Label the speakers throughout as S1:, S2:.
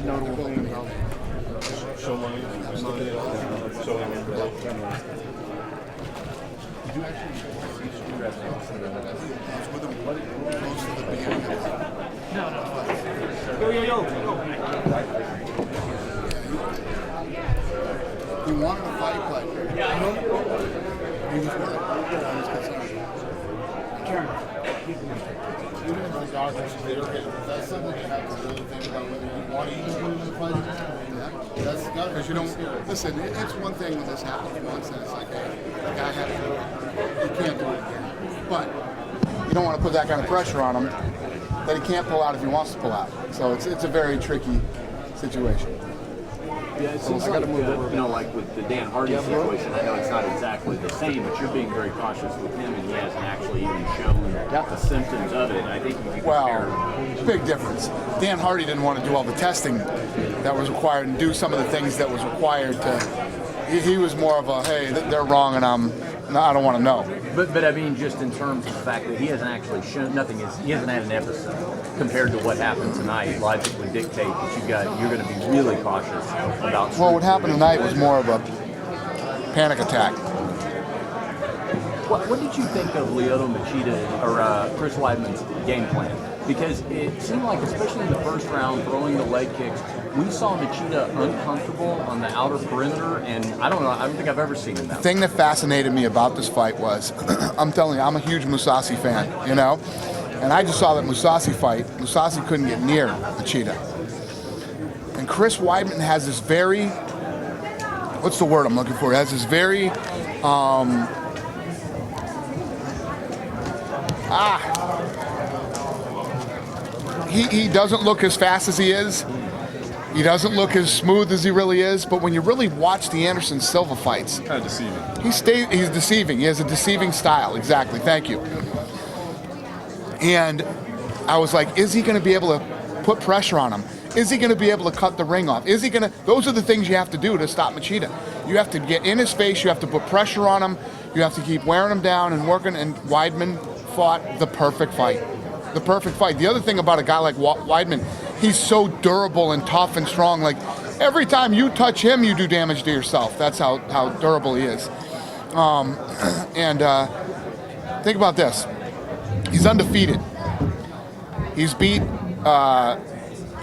S1: notable thing about
S2: Show money. Show him.
S3: Did you actually see Struve most of the beginning?
S1: Yo.
S3: He wanted to fight, but he was worried. That's something you have to really think about whether you want to even move the fight again. That's because you don't listen. It's one thing when this happens once, and it's like, hey, the guy had to do it. You can't do it again. But you don't want to put that kind of pressure on him that he can't pull out if he wants to pull out. So it's a very tricky situation.
S4: Yeah, it seems like, like with the Dan Hardy situation, I know it's not exactly the same, but you're being very cautious with him, and he hasn't actually even shown the symptoms of it. I think you can compare.
S3: Well, big difference. Dan Hardy didn't want to do all the testing that was required and do some of the things that was required to. He was more of a, hey, they're wrong, and I don't want to know.
S4: But I mean, just in terms of the fact that he hasn't actually shown he hasn't had an episode compared to what happened tonight. Logically dictate that you're going to be really cautious about.
S3: Well, what happened tonight was more of a panic attack.
S4: What did you think of Lyoto Machida or Chris Weidman's game plan? Because it seemed like, especially in the first round, throwing the leg kicks, we saw Machida uncomfortable on the outer perimeter, and I don't think I've ever seen him that.
S3: The thing that fascinated me about this fight was, I'm telling you, I'm a huge Mousasi fan, and I just saw that Mousasi couldn't get near Machida. And Chris Weidman has this very, what's the word I'm looking for? He has this very, he doesn't look as fast as he is. He doesn't look as smooth as he really is. But when you really watch the Anderson Silva fights,
S2: Kind of deceiving.
S3: he's deceiving. He has a deceiving style. Exactly. Thank you. And I was like, is he going to be able to put pressure on him? Is he going to be able to cut the ring off? Is he going to? Those are the things you have to do to stop Machida. You have to get in his face. You have to put pressure on him. You have to keep wearing him down and working. And Weidman fought the perfect fight. The perfect fight. The other thing about a guy like Weidman, he's so durable and tough and strong. Like, every time you touch him, you do damage to yourself. That's how durable he is. Think about this. He's undefeated. He's beat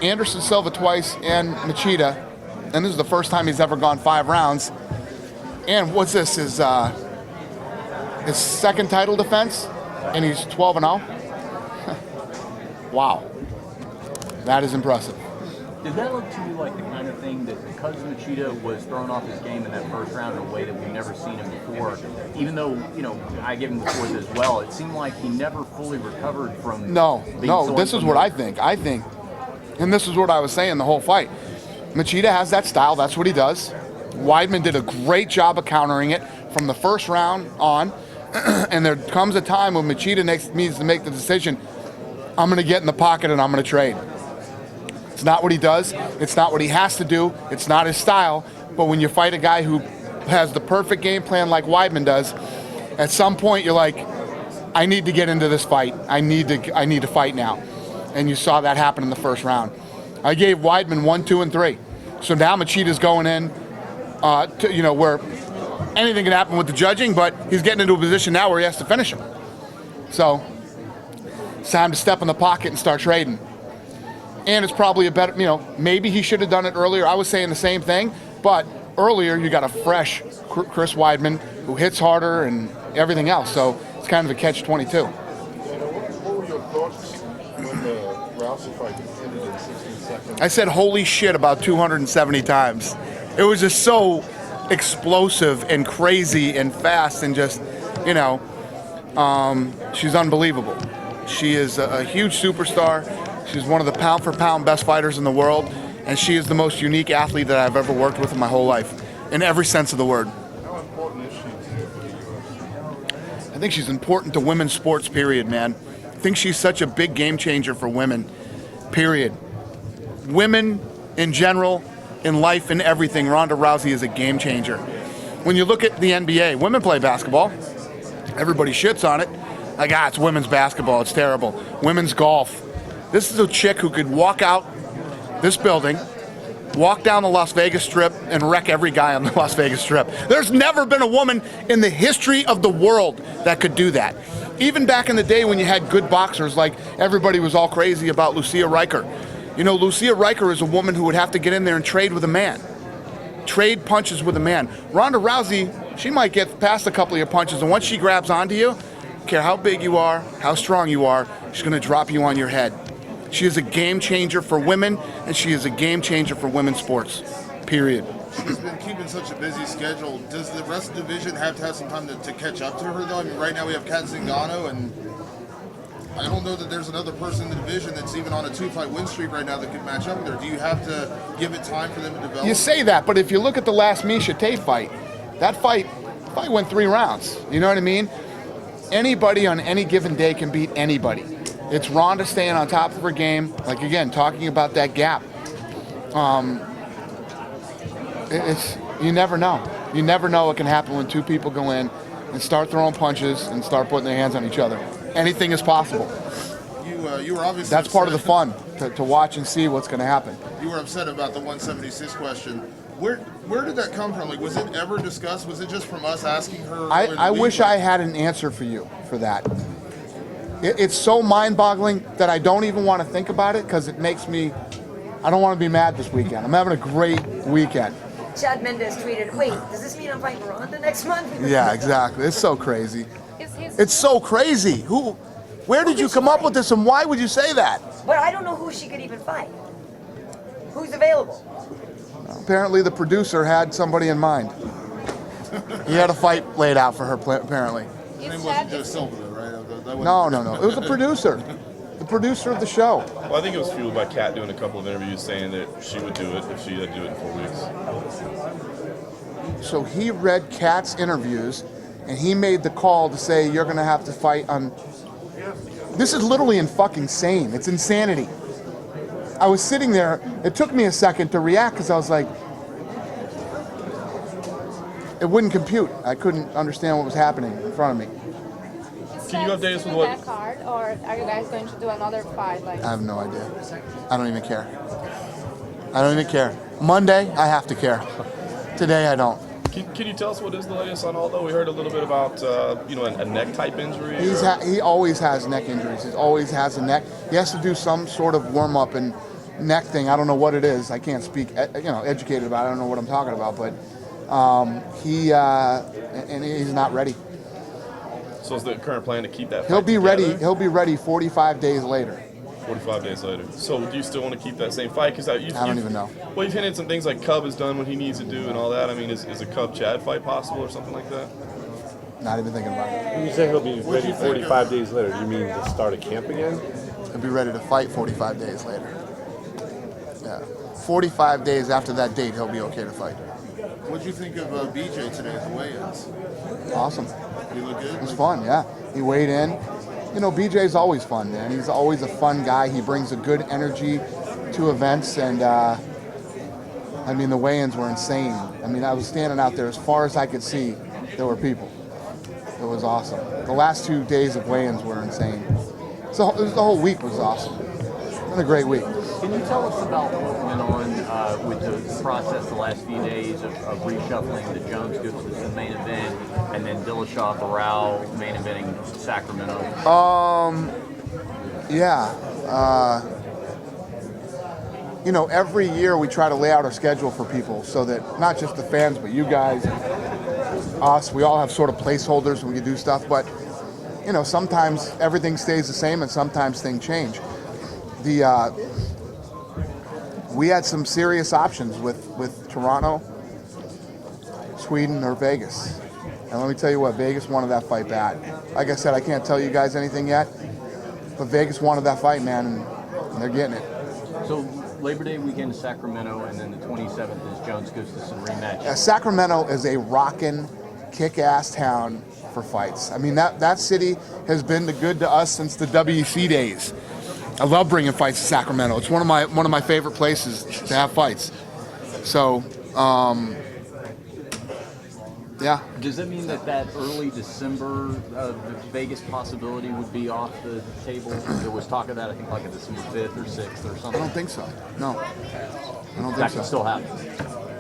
S3: Anderson Silva twice and Machida, and this is the first time he's ever gone 5 rounds. And what's this? His second title defense, and he's 12-0. Wow, that is impressive.
S4: Did that look to you like the kind of thing that, because Machida was thrown off his game in that first round in a way that we've never seen him before, even though, I give him the fourth as well, it seemed like he never fully recovered from
S3: this is what I think. And this is what I was saying the whole fight. Machida has that style. That's what he does. Weidman did a great job of countering it from the first round on. And there comes a time when Machida needs to make the decision, I'm going to get in the pocket and I'm going to trade. It's not what he does. It's not what he has to do. It's not his style. But when you fight a guy who has the perfect game plan like Weidman does, at some point you're like, I need to get into this fight. I need to fight now. And you saw that happen in the first round. I gave Weidman 1, 2, and 3. So now Machida's going in, where anything can happen with the judging, but he's getting into a position now where he has to finish him. So it's time to step in the pocket and start trading. And it's probably a better, maybe he should have done it earlier. I was saying the same thing, but earlier you got a fresh Chris Weidman who hits harder and everything else. So it's kind of a catch-22.
S2: What were your thoughts when the Rousey fight ended in 16 seconds?
S3: I said holy shit about 270 times. It was just so explosive and crazy and fast and just, she's unbelievable. She is a huge superstar. She's one of the pound-for-pound best fighters in the world, and she is the most unique athlete that I've ever worked with in my whole life, in every sense of the word.
S2: How important is she to the UFC?
S3: I think she's important to women's sports, period, man. I think she's such a big game changer for women, period. Women in general, in life, in everything, Ronda Rousey is a game changer. When you look at the NBA, women play basketball. Everybody shits on it. Like, it's women's basketball, it's terrible. Women's golf. This is a chick who could walk out this building walk down the Las Vegas Strip and wreck every guy on the Las Vegas Strip. There's never been a woman in the history of the world that could do that. Even back in the day when you had good boxers, like everybody was all crazy about Lucia Riker. You know, Lucia Riker is a woman who would have to get in there and trade with a man. Trade punches with a man. Ronda Rousey, she might get past a couple of your punches, and once she grabs onto you, don't care how big you are, how strong you are, she's going to drop you on your head. She is a game changer for women, and she is a game changer for women's sports, period.
S2: She's been keeping such a busy schedule. Does the rest of the division have to have some time to catch up to her, though? I mean, right now we have Kat Zingano, and I don't know that there's another person in the division that's even on a 2-fight win streak right now that could match up with her. Do you have to give it time for them to develop?
S3: You say that, but if you look at the last H.E.A.T fight, that fight went 3 rounds. You know what I mean? Anybody on any given day can beat anybody. It's Ronda staying on top of her game. Like, again, talking about that gap. You never know. You never know what can happen when 2 people go in and start throwing punches and start putting their hands on each other. Anything is possible.
S2: You were obviously
S3: That's part of the fun, to watch and see what's going to happen.
S2: You were upset about the 176 question. Where did that come from? Like, was it ever discussed? Was it just from us asking her?
S3: I wish I had an answer for you for that. It's so mind-boggling that I don't even want to think about it because it makes me, I don't want to be mad this weekend. I'm having a great weekend.
S1: Chad Mendes tweeted, wait, does this mean I'm fighting Ronda next month?
S3: Yeah, exactly. It's so crazy. It's so crazy. Where did you come up with this, and why would you say that?
S1: But I don't know who she could even fight. Who's available?
S3: Apparently the producer had somebody in mind. He had a fight laid out for her, apparently.
S2: Her name wasn't Joe Silva, though, right?
S3: No. It was the producer. The producer of the show.
S5: Well, I think it was fueled by Kat doing a couple of interviews saying that she would do it if she had to do it in 4 weeks.
S3: So he read Kat's interviews, and he made the call to say, you're going to have to fight on... This is literally fucking insane. It's insanity. I was sitting there. It took me a second to react because I was like, it wouldn't compute. I couldn't understand what was happening in front of me.
S5: Can you update us with
S6: that card, or are you guys going to do another fight?
S3: I have no idea. I don't even care. Monday, I have to care. Today, I don't.
S5: Can you tell us what is the latest on Aldo? We heard a little bit about a neck type injury.
S3: He always has neck injuries. He always has a neck. He has to do some sort of warm up and neck thing. I don't know what it is. I can't speak educated about it. I don't know what I'm talking about, but he's not ready.
S5: So is the current plan to keep that?
S3: He'll be ready. He'll be ready 45 days later.
S5: 45 days later. So do you still want to keep that same fight? Because I don't
S3: even know.
S5: Well, you've hinted some things like Cub has done what he needs to do and all that. I mean, is a Cub Chad fight possible or something like that?
S3: Not even thinking about it.
S7: When you say he'll be ready 45 days later, do you mean to start a camp again?
S3: He'll be ready to fight 45 days later. Yeah. 45 days after that date, he'll be okay to fight.
S2: What did you think of BJ today at the weigh-ins?
S3: Awesome.
S2: He looked good?
S3: It was fun, yeah. He weighed in. You know, BJ's always fun, man. He's always a fun guy. He brings a good energy to events, and I mean, the weigh-ins were insane. I mean, I was standing out there as far as I could see. There were people. It was awesome. The last 2 days of weigh-ins were insane. So the whole week was awesome. It's been a great week.
S4: Can you tell us about what went on with the process the last few days of reshuffling the Jones Gustafson main event and then Dillashaw Barao main eventing Sacramento?
S3: Every year we try to lay out our schedule for people so that not just the fans, but you guys, us, we all have sort of placeholders when we do stuff. But, sometimes everything stays the same and sometimes things change. We had some serious options with Toronto, Sweden, or Vegas. And let me tell you what, Vegas wanted that fight bad. Like I said, I can't tell you guys anything yet, but Vegas wanted that fight, man, and they're getting it.
S4: So Labor Day weekend is Sacramento, and then the 27th is Jones Gustafson rematch.
S3: Sacramento is a rockin', kick-ass town for fights. I mean, that city has been good to us since the WEC days. I love bringing fights to Sacramento. It's one of my favorite places to have fights. So, yeah.
S4: Does that mean that early December Vegas possibility would be off the table? There was talk of that, I think, like a December 5th or 6th or something.
S3: I don't think so. No. I don't think
S4: That
S3: so.
S4: can still happen.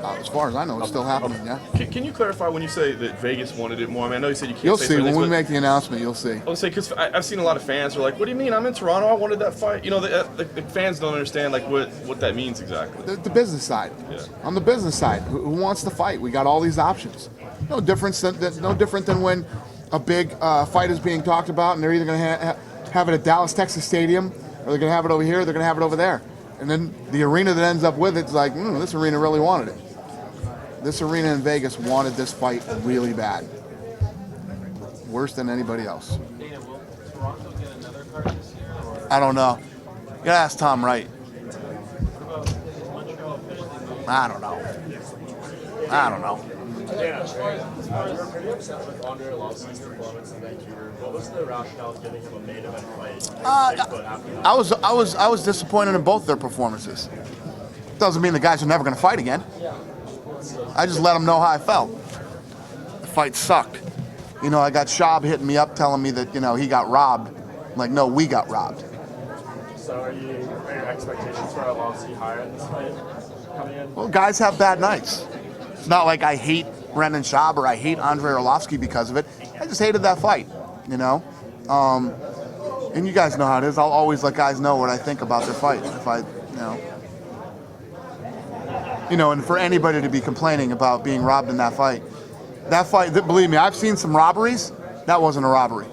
S3: As far as I know, it's still happening. Yeah.
S5: Can you clarify when you say that Vegas wanted it more? I mean, I know you said you can't
S3: You'll
S5: say
S3: see
S5: certain
S3: when
S5: things,
S3: we
S5: but
S3: make the announcement. You'll see.
S5: I would say because I've seen a lot of fans who are like, "What do you mean? I'm in Toronto. I wanted that fight." You know, the fans don't understand like what that means exactly.
S3: The business side.
S5: Yeah.
S3: On the business side, who wants to fight? We got all these options. No difference. No different than when a big fight is being talked about, and they're either going to have it at Dallas, Texas Stadium, or they're going to have it over here. Or they're going to have it over there, and then the arena that ends up with it's like, this arena really wanted it. This arena in Vegas wanted this fight really bad. Worse than anybody else.
S8: Dana, will Toronto get another card this year? Or
S3: I don't know. You gotta ask Tom Wright.
S8: Montreal officially?
S3: I don't know. I don't know.
S9: As far as you're pretty upset with Andre Arlovski's performance in Vancouver, what was the rationale of giving him a main event fight?
S3: I was disappointed in both their performances. Doesn't mean the guys are never gonna fight again. I just let them know how I felt. The fight sucked. I got Schaub hitting me up telling me that, he got robbed. I'm like, no, we got robbed.
S9: So are your expectations for Arlovski higher in this fight coming in?
S3: Well, guys have bad nights. It's not like I hate Brendan Schaub or I hate Andre Arlovski because of it. I just hated that fight, And you guys know how it is. I'll always let guys know what I think about their fight. If I, and for anybody to be complaining about being robbed in that fight, believe me, I've seen some robberies. That wasn't a robbery.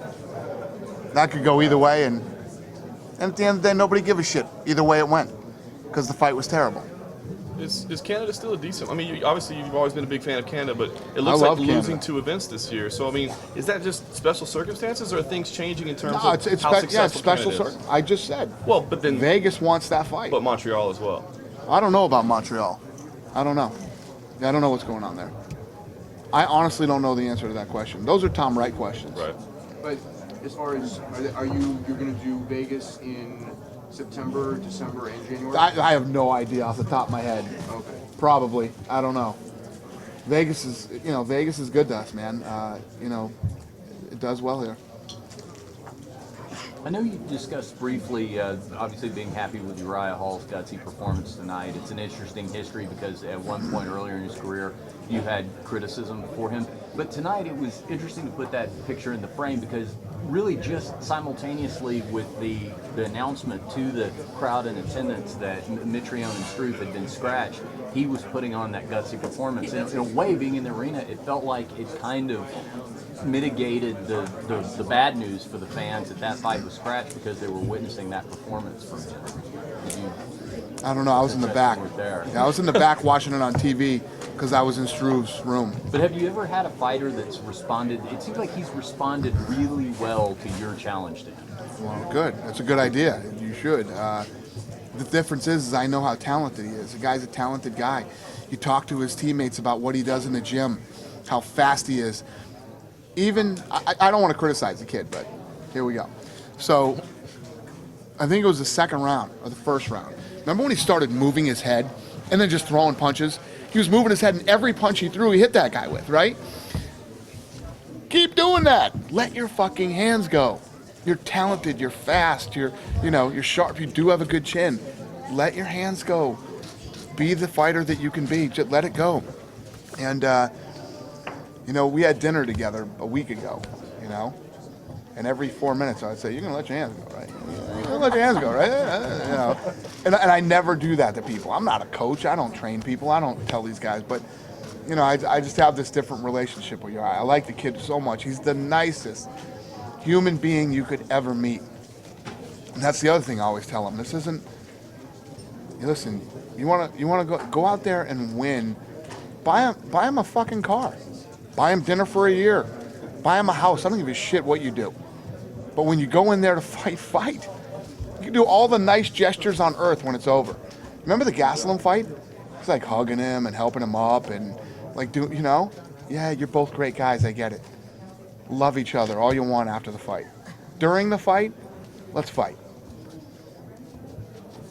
S3: That could go either way, and at the end of the day, nobody give a shit either way it went, because the fight was terrible.
S5: Is Canada still a decent? I mean, obviously you've always been a big fan of Canada, but it looks
S3: I
S5: like
S3: love
S5: losing
S3: Canada.
S5: 2 events this year. So I mean, is that just special circumstances, or are things changing in terms
S3: No,
S5: of
S3: it's
S5: how
S3: special
S5: successful Canada is?
S3: I just said.
S5: Well, but then
S3: Vegas wants that fight.
S5: but Montreal as well.
S3: I don't know about Montreal. I don't know. I don't know what's going on there. I honestly don't know the answer to that question. Those are Tom Wright questions.
S5: Right.
S10: But as far as, you're going to do Vegas in September, December, and January?
S3: I have no idea off the top of my head.
S10: Okay.
S3: Probably. I don't know. Vegas is good to us, man. It does well here.
S4: I know you discussed briefly, obviously being happy with Uriah Hall's gutsy performance tonight. It's an interesting history because at one point earlier in his career, you had criticism for him. But tonight it was interesting to put that picture in the frame because really just simultaneously with the announcement to the crowd in attendance that Mitrione and Struve had been scratched, he was putting on that gutsy performance. And in a way, being in the arena, it felt like it kind of mitigated the bad news for the fans that fight was scratched because they were witnessing that performance from him.
S3: I don't know. I was in the back.
S4: There.
S3: Yeah, I was in the back watching it on TV because I was in Struve's room.
S4: But have you ever had a fighter that's responded? It seems like he's responded really well to your challenge to him.
S3: Well, good. That's a good idea. You should. The difference is I know how talented he is. The guy's a talented guy. You talk to his teammates about what he does in the gym, how fast he is. Even, I don't want to criticize the kid, but here we go. So, I think it was the second round or the first round. Remember when he started moving his head and then just throwing punches? He was moving his head, and every punch he threw, he hit that guy with, right? Keep doing that. Let your fucking hands go. You're talented. You're fast. You're sharp. You do have a good chin. Let your hands go. Be the fighter that you can be. Just let it go. And we had dinner together a week ago. And every 4 minutes I'd say, "You're gonna let your hands go, right? You're gonna let your hands go, right?" And I never do that to people. I'm not a coach. I don't train people. I don't tell these guys. But I just have this different relationship with Uriah. I like the kid so much. He's the nicest human being you could ever meet. And that's the other thing I always tell him. This isn't. Listen, you wanna go out there and win. Buy him a fucking car. Buy him dinner for a year. Buy him a house. I don't give a shit what you do. But when you go in there to fight. You can do all the nice gestures on earth when it's over. Remember the Gastelum fight? It's like hugging him and helping him up and yeah, you're both great guys. I get it. Love each other all you want after the fight. During the fight, let's fight.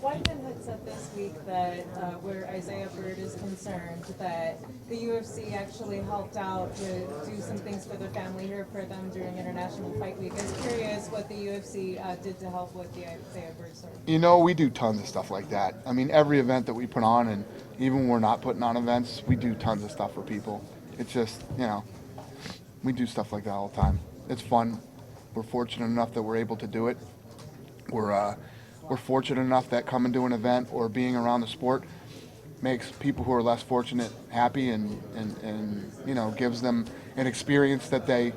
S11: Weidman had said this week week that where Isaiah Bird is concerned that the UFC actually helped out to do some things for their family here for them during International Fight Week. I was curious what the UFC did to help with the Isaiah Bird story.
S3: You know, we do tons of stuff like that. I mean, every event that we put on, and even when we're not putting on events, we do tons of stuff for people. It's just, you know, we do stuff like that all the time. It's fun. We're fortunate enough that we're able to do it. We're fortunate enough that coming to an event or being around the sport makes people who are less fortunate happy and you know, gives them an experience that they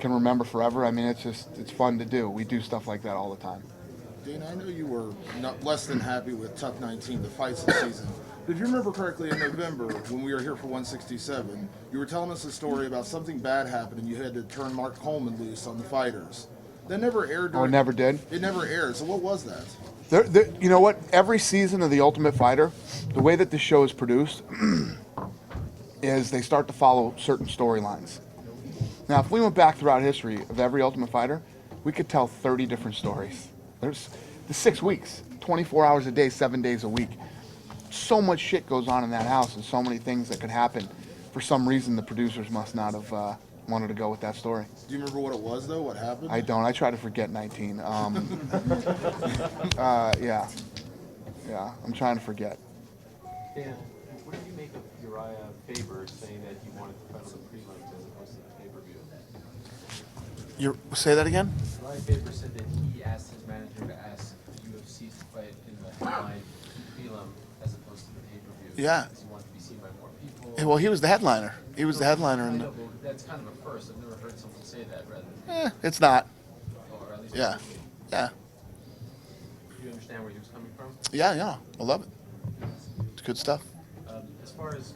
S3: can remember forever. I mean, it's fun to do. We do stuff like that all the time.
S2: Dana, I know you were not less than happy with Tough 19, the fights this season. But if you remember correctly, in November, when we were here for 167, you were telling us a story about something bad happened and you had to turn Mark Coleman loose on the fighters. That never aired.
S3: Oh, it never did?
S2: It never aired. So what was that?
S3: You know what? Every season of The Ultimate Fighter, the way that this show is produced is they start to follow certain storylines. Now, if we went back throughout history of every Ultimate Fighter, we could tell 30 different stories. There's the 6 weeks, 24 hours a day, 7 days a week. So much shit goes on in that house and so many things that could happen. For some reason, the producers must not have wanted to go with that story.
S2: Do you remember what it was, though? What happened?
S3: I don't. I try to forget 19. Yeah. I'm trying to forget.
S8: Dan, what did you make of Uriah Faber saying that he wanted to fight on the prelims as opposed to the pay-per-view?
S3: Say that again?
S8: Uriah Faber said that he asked his manager to ask UFC to fight in the headline prelim as opposed to the pay-per-view.
S3: Yeah.
S8: Because he wanted to be seen by more people.
S3: Yeah, well, he was the headliner. He was the headliner.
S8: I know, but that's kind of a first. I've never heard someone say that rather than...
S3: It's not.
S8: Or at least
S3: Yeah.
S8: Do you understand where he was coming from?
S3: Yeah. I love it. It's good stuff.
S8: As far as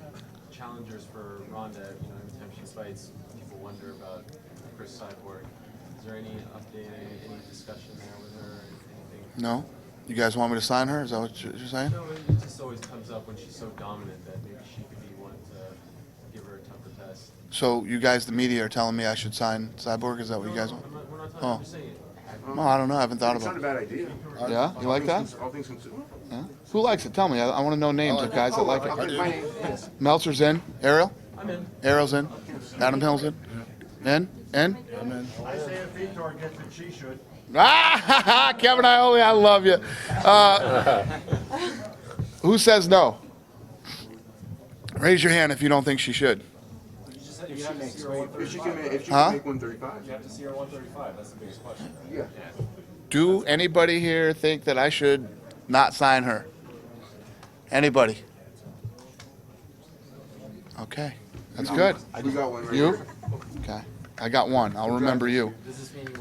S8: challengers for Ronda, every time she fights, people wonder about Cris Cyborg. Is there any update, any discussion there with her, or anything?
S3: No? You guys want me to sign her? Is that what you're saying?
S8: No, it just always comes up when she's so dominant that maybe she could be one to give her a tougher test.
S3: So you guys, the media, are telling me I should sign Cyborg? Is that what you guys want?
S8: We're not talking, I'm just saying.
S3: Well, I don't know. I haven't thought
S10: It's
S3: about
S10: not a
S3: it.
S10: bad idea.
S3: Yeah? You like that?
S10: All things considered.
S3: Yeah? Who likes it? Tell me. I want to know names of guys that like it.
S10: My name is.
S3: Meltzer's in. Ariel?
S8: I'm in.
S3: Ariel's in. Adam Hill's in. In?
S2: I'm in.
S12: I say if Vitor gets it, she should.
S3: Ah, Kevin Iole, I love you. Who says no? Raise your hand if you don't think she should.
S10: If she can make
S3: Huh?
S10: 135.
S8: You have to see her 135. That's the biggest question.
S10: Yeah.
S3: Do anybody here think that I should not sign her? Anybody? Okay, that's good.
S10: We got one right
S3: You?
S10: here.
S3: Okay, I got one. I'll remember you.
S8: Does this mean you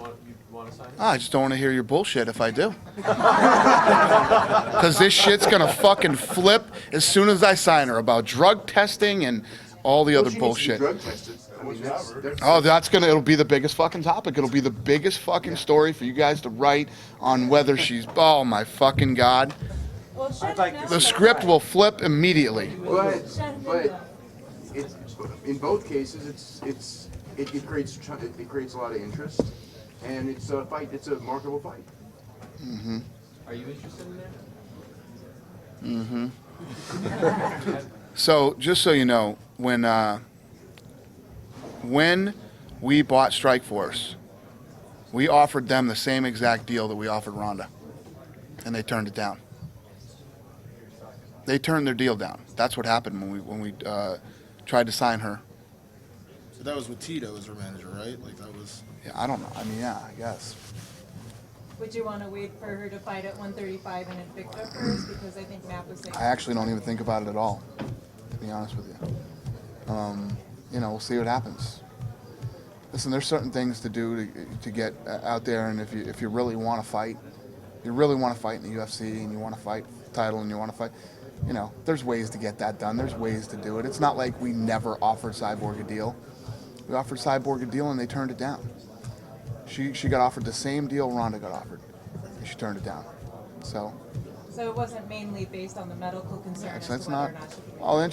S8: want to sign it?
S3: I just don't want to hear your bullshit if I do. Because this shit's going to fucking flip as soon as I sign her about drug testing and all the other
S10: She needs to be
S3: bullshit.
S10: drug tested. I mean, that's
S3: Oh, it'll be the biggest fucking topic. It'll be the biggest fucking story for you guys to write on whether she's, oh my fucking God.
S11: Well,
S3: The script will flip immediately.
S10: but it's in both cases it creates a lot of interest, and it's a fight. It's a marketable fight.
S3: Mm-hmm.
S8: Are you interested in that?
S3: Mm-hmm. So, just so you know, when we bought Strikeforce, we offered them the same exact deal that we offered Ronda, and they turned it down. They turned their deal down. That's what happened when we tried to sign her.
S2: So that was with Tito as her manager, right? Like that was.
S3: Yeah, I don't know. I mean, yeah, I guess.
S11: Would you want to wait for her to fight at 135 in Invicta first? Because I think Matt was saying.
S3: I actually don't even think about it at all, to be honest with you. We'll see what happens. Listen, there's certain things to do to get out there, and if you really want to fight, in the UFC, and you want to fight the title, and you want to fight, there's ways to get that done. There's ways to do it. It's not like we never offered Cyborg a deal. We offered Cyborg a deal, and they turned it down. She got offered the same deal Ronda got offered, and she turned it down. So
S11: it wasn't mainly based on the medical concern.
S3: yeah,
S11: as
S3: so it's
S11: to whether
S3: not.
S11: or not she could
S3: Oh, then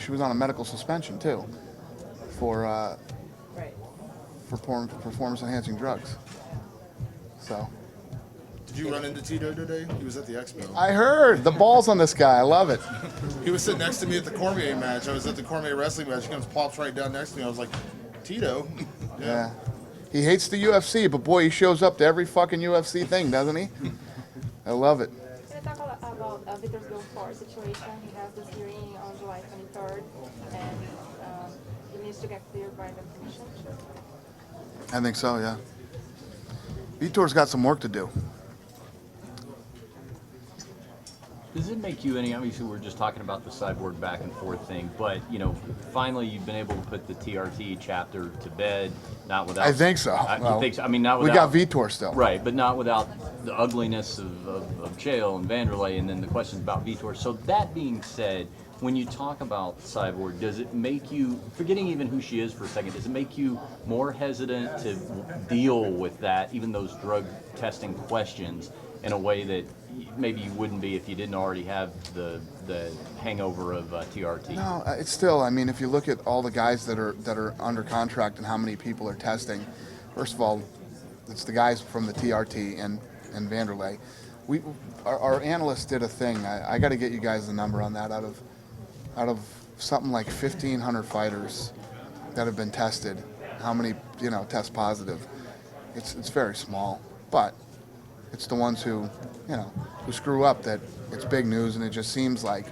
S3: she was on a medical suspension too, for
S11: right.
S3: performance enhancing drugs. So
S2: Did you run into Tito today? He was at the expo.
S3: I heard the balls on this guy. I love it.
S2: He was sitting next to me at the Cormier match. I was at the Cormier wrestling match. He comes, pops right down next to me. I was like, Tito.
S3: Yeah. He hates the UFC, but boy, he shows up to every fucking UFC thing, doesn't he? I love it.
S6: Can I talk about Vitor's Belfort situation? He has this hearing on July 23rd, and he needs to get cleared by the commission.
S3: I think so, yeah. Vitor's got some work to do.
S4: Does it make you any? Obviously, we're just talking about the Cyborg back and forth thing, but finally, you've been able to put the TRT chapter to bed. Not without.
S3: I think so.
S4: You think so? I mean, not without.
S3: We got Vitor still.
S4: Right, but not without the ugliness of Chael and Vanderlei, and then the questions about Vitor. So that being said, when you talk about Cyborg, does it make you, forgetting even who she is for a second, does it make you more hesitant to deal with that, even those drug testing questions, in a way that maybe you wouldn't be if you didn't already have the hangover of TRT?
S3: No, it's still. I mean, if you look at all the guys that are under contract and how many people are testing, first of all, it's the guys from the TRT and Vanderlei. Our analysts did a thing. I got to get you guys the number on that. Out of something like 1,500 fighters that have been tested, how many test positive? It's very small, but it's the ones who screw up that it's big news, and it just seems like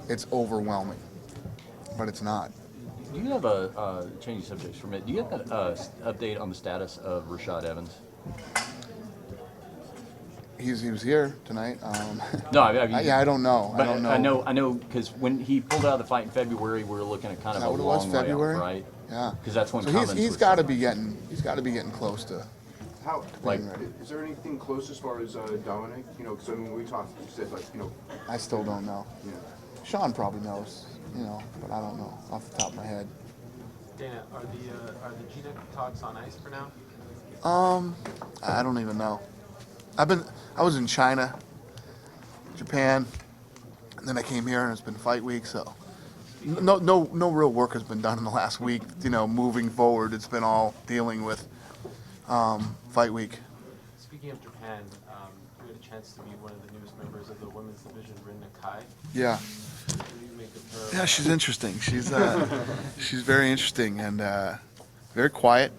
S3: it's overwhelming, but it's not.
S4: Do you have a changing subjects for a minute? Do you have an update on the status of Rashad Evans?
S3: He was here tonight.
S4: No, I mean,
S3: I don't know.
S4: But
S3: I don't know.
S4: I know, because when he pulled out of the fight in February, we were looking at kind of a long way off, right?
S3: Yeah.
S4: Because that's when
S3: so he's got to be getting close to.
S10: How,
S3: like,
S10: is there anything close as far as Dominic? Because I mean, we talked, you said
S3: I still don't know.
S10: Yeah.
S3: Sean probably knows, but I don't know off the top of my head.
S8: Dana, are the Gina talks on ice for now?
S3: I don't even know. I was in China, Japan, and then I came here, and it's been fight week, so no real work has been done in the last week. Moving forward, it's been all dealing with fight week.
S8: Speaking of Japan, we had a chance to meet one of the newest members of the women's division, Rinna Kai.
S3: Yeah.
S8: What do you make of her?
S3: Yeah, she's interesting. She's she's very interesting and very quiet,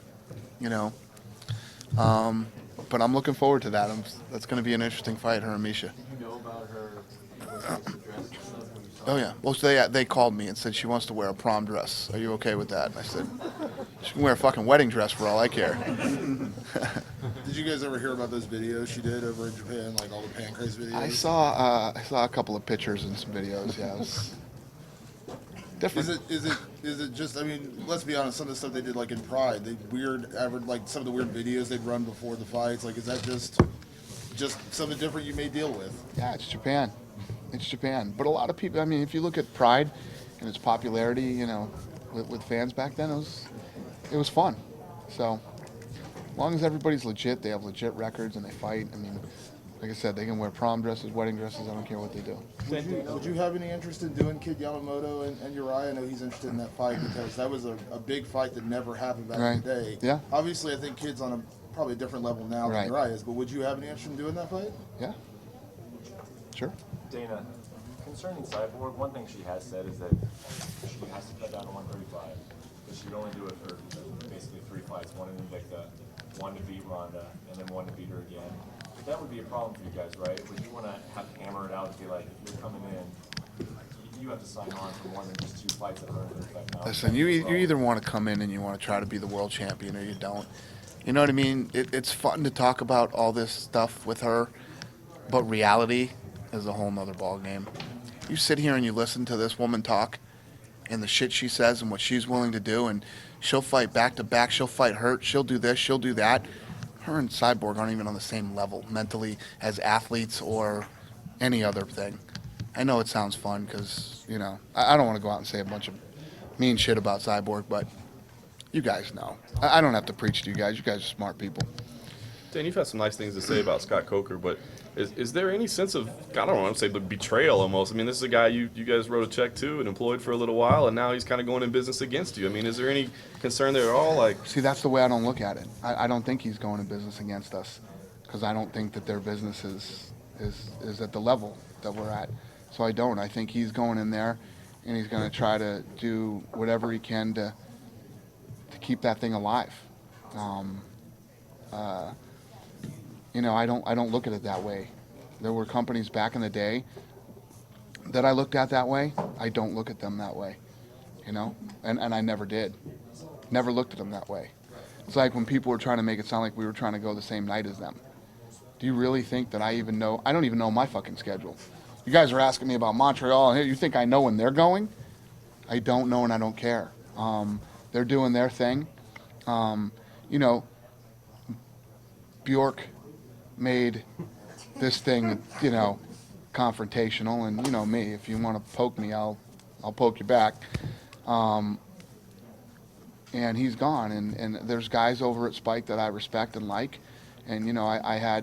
S3: but I'm looking forward to that. That's going to be an interesting fight, her and Misha.
S8: Did you know about her dress and stuff when you saw
S3: Oh yeah. Well, they called me and said she wants to wear a prom dress. Are you okay with that? And I said, she can wear a fucking wedding dress for all I care.
S2: Did you guys ever hear about those videos she did over in Japan, like all the pancreas videos?
S3: I saw a couple of pictures and some videos. Yeah, it was different.
S2: Is it just? I mean, let's be honest. Some of the stuff they did, like in Pride, like some of the weird videos they'd run before the fights. Like, is that just something different you may deal with?
S3: Yeah, it's Japan. It's Japan. But a lot of people. I mean, if you look at Pride and its popularity, with fans back then, it was fun. So, as long as everybody's legit, they have legit records and they fight. I mean, like I said, they can wear prom dresses, wedding dresses. I don't care what they do.
S2: Would you have any interest in doing Kid Yamamoto and Uriah? I know he's interested in that fight because that was a big fight that never happened back in the day.
S3: Yeah.
S2: Obviously, I think Kid's on probably a different level now than Uriah is, but would you have any interest in doing that fight?
S3: Yeah. Sure.
S7: Dana, concerning Cyborg, one thing she has said is that she has to cut down to 135, but she would only do it for basically 3 fights, one in Invicta, one to beat Ronda, and then one to beat her again. That would be a problem for you guys, right? Would you want to have to hammer it out and be like, if you're coming in, you have to sign on for more than just 2 fights at 135 pounds?
S3: Listen, you either want to come in and you want to try to be the world champion or you don't. You know what I mean? It's fun to talk about all this stuff with her, but reality is a whole nother ball game. You sit here and you listen to this woman talk and the shit she says and what she's willing to do, and she'll fight back to back, she'll fight hurt, she'll do this, she'll do that. Her and Cyborg aren't even on the same level mentally as athletes or any other thing. I know it sounds fun because, I don't want to go out and say a bunch of mean shit about Cyborg, but you guys know. I don't have to preach to you guys. You guys are smart people.
S5: Dan, you've had some nice things to say about Scott Coker, but is there any sense of, I don't want to say the betrayal almost? I mean, this is a guy you guys wrote a check to and employed for a little while, and now he's kind of going in business against you. I mean, is there any concern there at all? See,
S3: that's the way I don't look at it. I don't think he's going in business against us. because I don't think that their business is at the level that we're at. So I don't. I think he's going in there, and he's going to try to do whatever he can to keep that thing alive. You know, I don't look at it that way. There were companies back in the day that I looked at that way. I don't look at them that way, you know, and I never did. Never looked at them that way. It's like when people were trying to make it sound like we were trying to go the same night as them. Do you really think that I even know? I don't even know my fucking schedule. You guys are asking me about Montreal, and you think I know when they're going? I don't know, and I don't care. They're doing their thing. You know, Bjork made this thing, you know, confrontational, and you know me, if you want to poke me, I'll poke you back. And he's gone, and there's guys over at Spike that I respect and like, and you know, I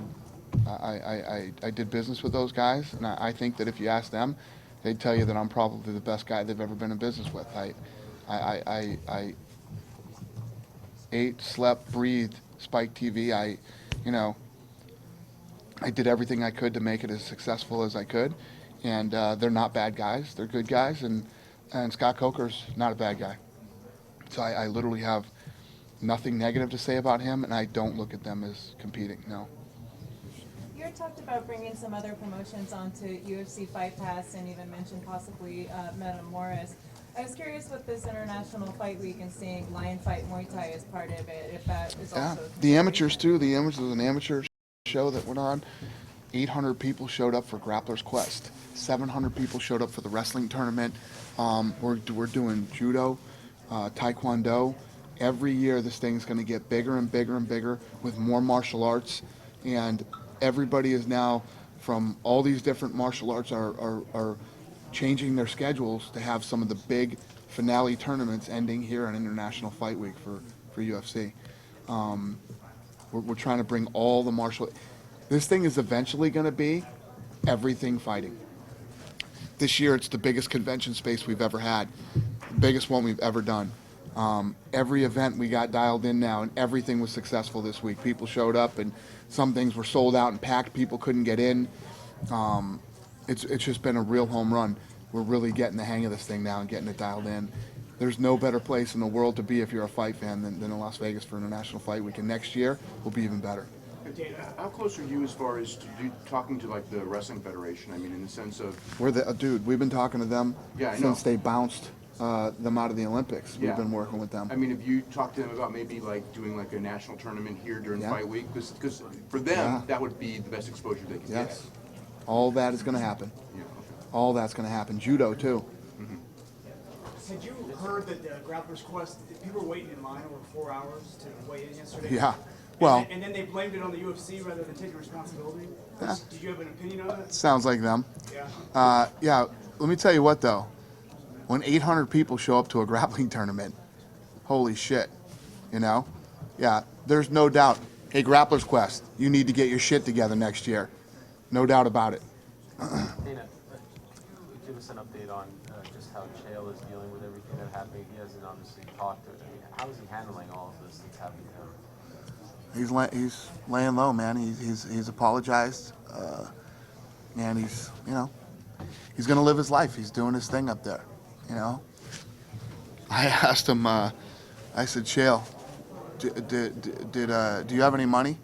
S3: did business with those guys, and I think that if you ask them, they'd tell you that I'm probably the best guy they've ever been in business with. I ate, slept, breathed Spike TV. You know, I did everything I could to make it as successful as I could, and they're not bad guys. They're good guys, and Scott Coker's not a bad guy. So I literally have nothing negative to say about him, and I don't look at them as competing, no.
S11: You had talked about bringing some other promotions onto UFC Fight Pass and even mentioned possibly Meta Morris. I was curious with this International Fight Week and seeing Lion Fight Muay Thai as part of it, if that is also...
S3: The amateurs too. The amateurs was an amateur show that went on. 800 people showed up for Grappler's Quest. 700 people showed up for the wrestling tournament. We're doing judo, taekwondo. Every year this thing's going to get bigger and bigger and bigger with more martial arts, and everybody is now from all these different martial arts are changing their schedules to have some of the big finale tournaments ending here on International Fight Week for UFC. We're trying to bring all the martial... This thing is eventually going to be everything fighting. This year it's the biggest convention space we've ever had, the biggest one we've ever done. Every event we got dialed in now, and everything was successful this week. People showed up, and some things were sold out and packed. People couldn't get in. It's just been a real home run. We're really getting the hang of this thing now and getting it dialed in. There's no better place in the world to be if you're a fight fan than in Las Vegas for International Fight Week, and next year will be even better.
S10: Dana, how close are you as far as talking to like the Wrestling Federation? I mean, in the sense of...
S3: Dude, we've been talking to them since they bounced them out of the Olympics.
S10: Yeah.
S3: We've been working with them.
S10: I mean, have you talked to them about maybe like doing like a national tournament here during Fight Week? Because for them, that would be the best exposure they can get.
S3: All that is going to happen.
S10: Yeah, okay.
S3: All that's going to happen. Judo, too.
S13: Had you heard that Grappler's Quest, people were waiting in line over 4 hours to weigh in yesterday?
S3: Yeah. Well,
S13: and then they blamed it on the UFC rather than taking responsibility?
S3: Yeah.
S13: Did you have an opinion on it?
S3: Sounds like them.
S13: Yeah.
S3: Yeah, let me tell you what, though. When 800 people show up to a grappling tournament, holy shit, you know? Yeah, there's no doubt. Hey, Grappler's Quest, you need to get your shit together next year. No doubt about it.
S8: Dana, give us an update on just how Chael is dealing with everything that happened. He hasn't obviously talked to it. I mean, how is he handling all of this that's happening to him?
S3: He's laying low, man. He's apologized, and he's, you know, he's gonna live his life. He's doing his thing up there, you know. I asked him. I said, Chael, do you have any money?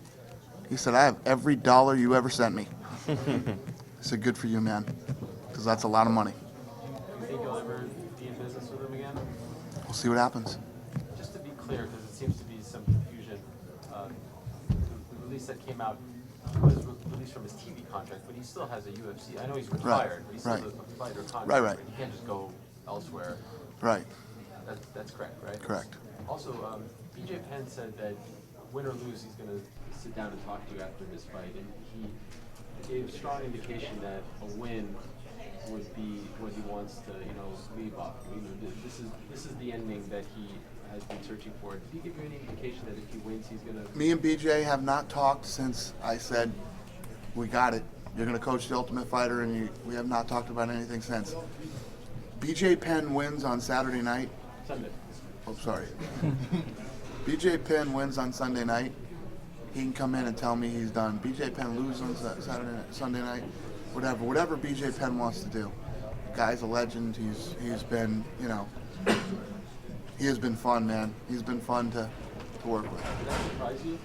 S3: He said, I have every dollar you ever sent me. I said, good for you, man, because that's a lot of money.
S8: Do you think you'll ever be in business with him again?
S3: We'll see what happens.
S8: Just to be clear, because it seems to be some confusion, the release that came out, he was released from his TV contract, but he still has a UFC. I know he's retired, but he's still a fighter contract.
S3: Right.
S8: He can't just go elsewhere.
S3: Right.
S8: That's correct, right?
S3: Correct.
S8: Also, BJ Penn said that win or lose, he's going to sit down and talk to you after this fight, and he gave strong indication that a win would be what he wants to, leave off. This is the ending that he has been searching for. Did he give you any indication that if he wins, he's going to...
S3: Me and BJ have not talked since I said, we got it. You're going to coach the Ultimate Fighter, and we have not talked about anything since. BJ Penn wins on Saturday night.
S8: Sunday.
S3: Oh, sorry. BJ Penn wins on Sunday night. he can come in and tell me he's done. BJ Penn loses on Sunday night, whatever BJ Penn wants to do. The guy's a legend. He's been, you know, he has been fun, man. He's been fun to work with.
S8: Did that surprise you?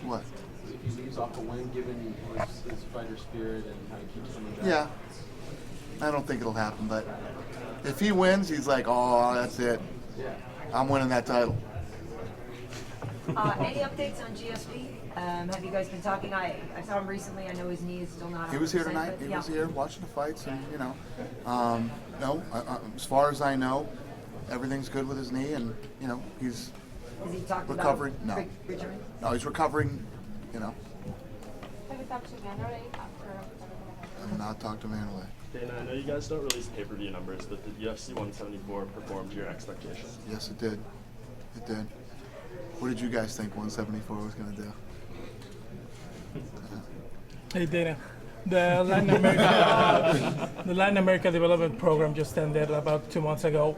S3: What?
S8: If he leaves off a win, given his fighter spirit and how he keeps coming back?
S3: Yeah. I don't think it'll happen, but if he wins, he's like, oh, that's it.
S8: Yeah.
S3: I'm winning that title.
S1: Any updates on GSP? Have you guys been talking? I saw him recently. I know his knee is still not.
S3: He was here
S1: 100%,
S3: tonight.
S1: but
S3: He
S1: yeah.
S3: was here watching the fights, and you know, no. As far as I know, everything's good with his knee, and you know, he's
S1: Is he talking
S3: recovering.
S1: about
S3: No,
S1: returning?
S3: no, he's recovering. You know,
S6: Have you talked to Vanderlei after?
S3: I've not talked to Mandalay.
S9: Dana, I know you guys don't release pay-per-view numbers, but did UFC 174 perform to your expectations?
S3: Yes, it did. It did. What did you guys think 174 was going to do?
S14: Hey Dana, the Latin America Development Program just ended about 2 months ago.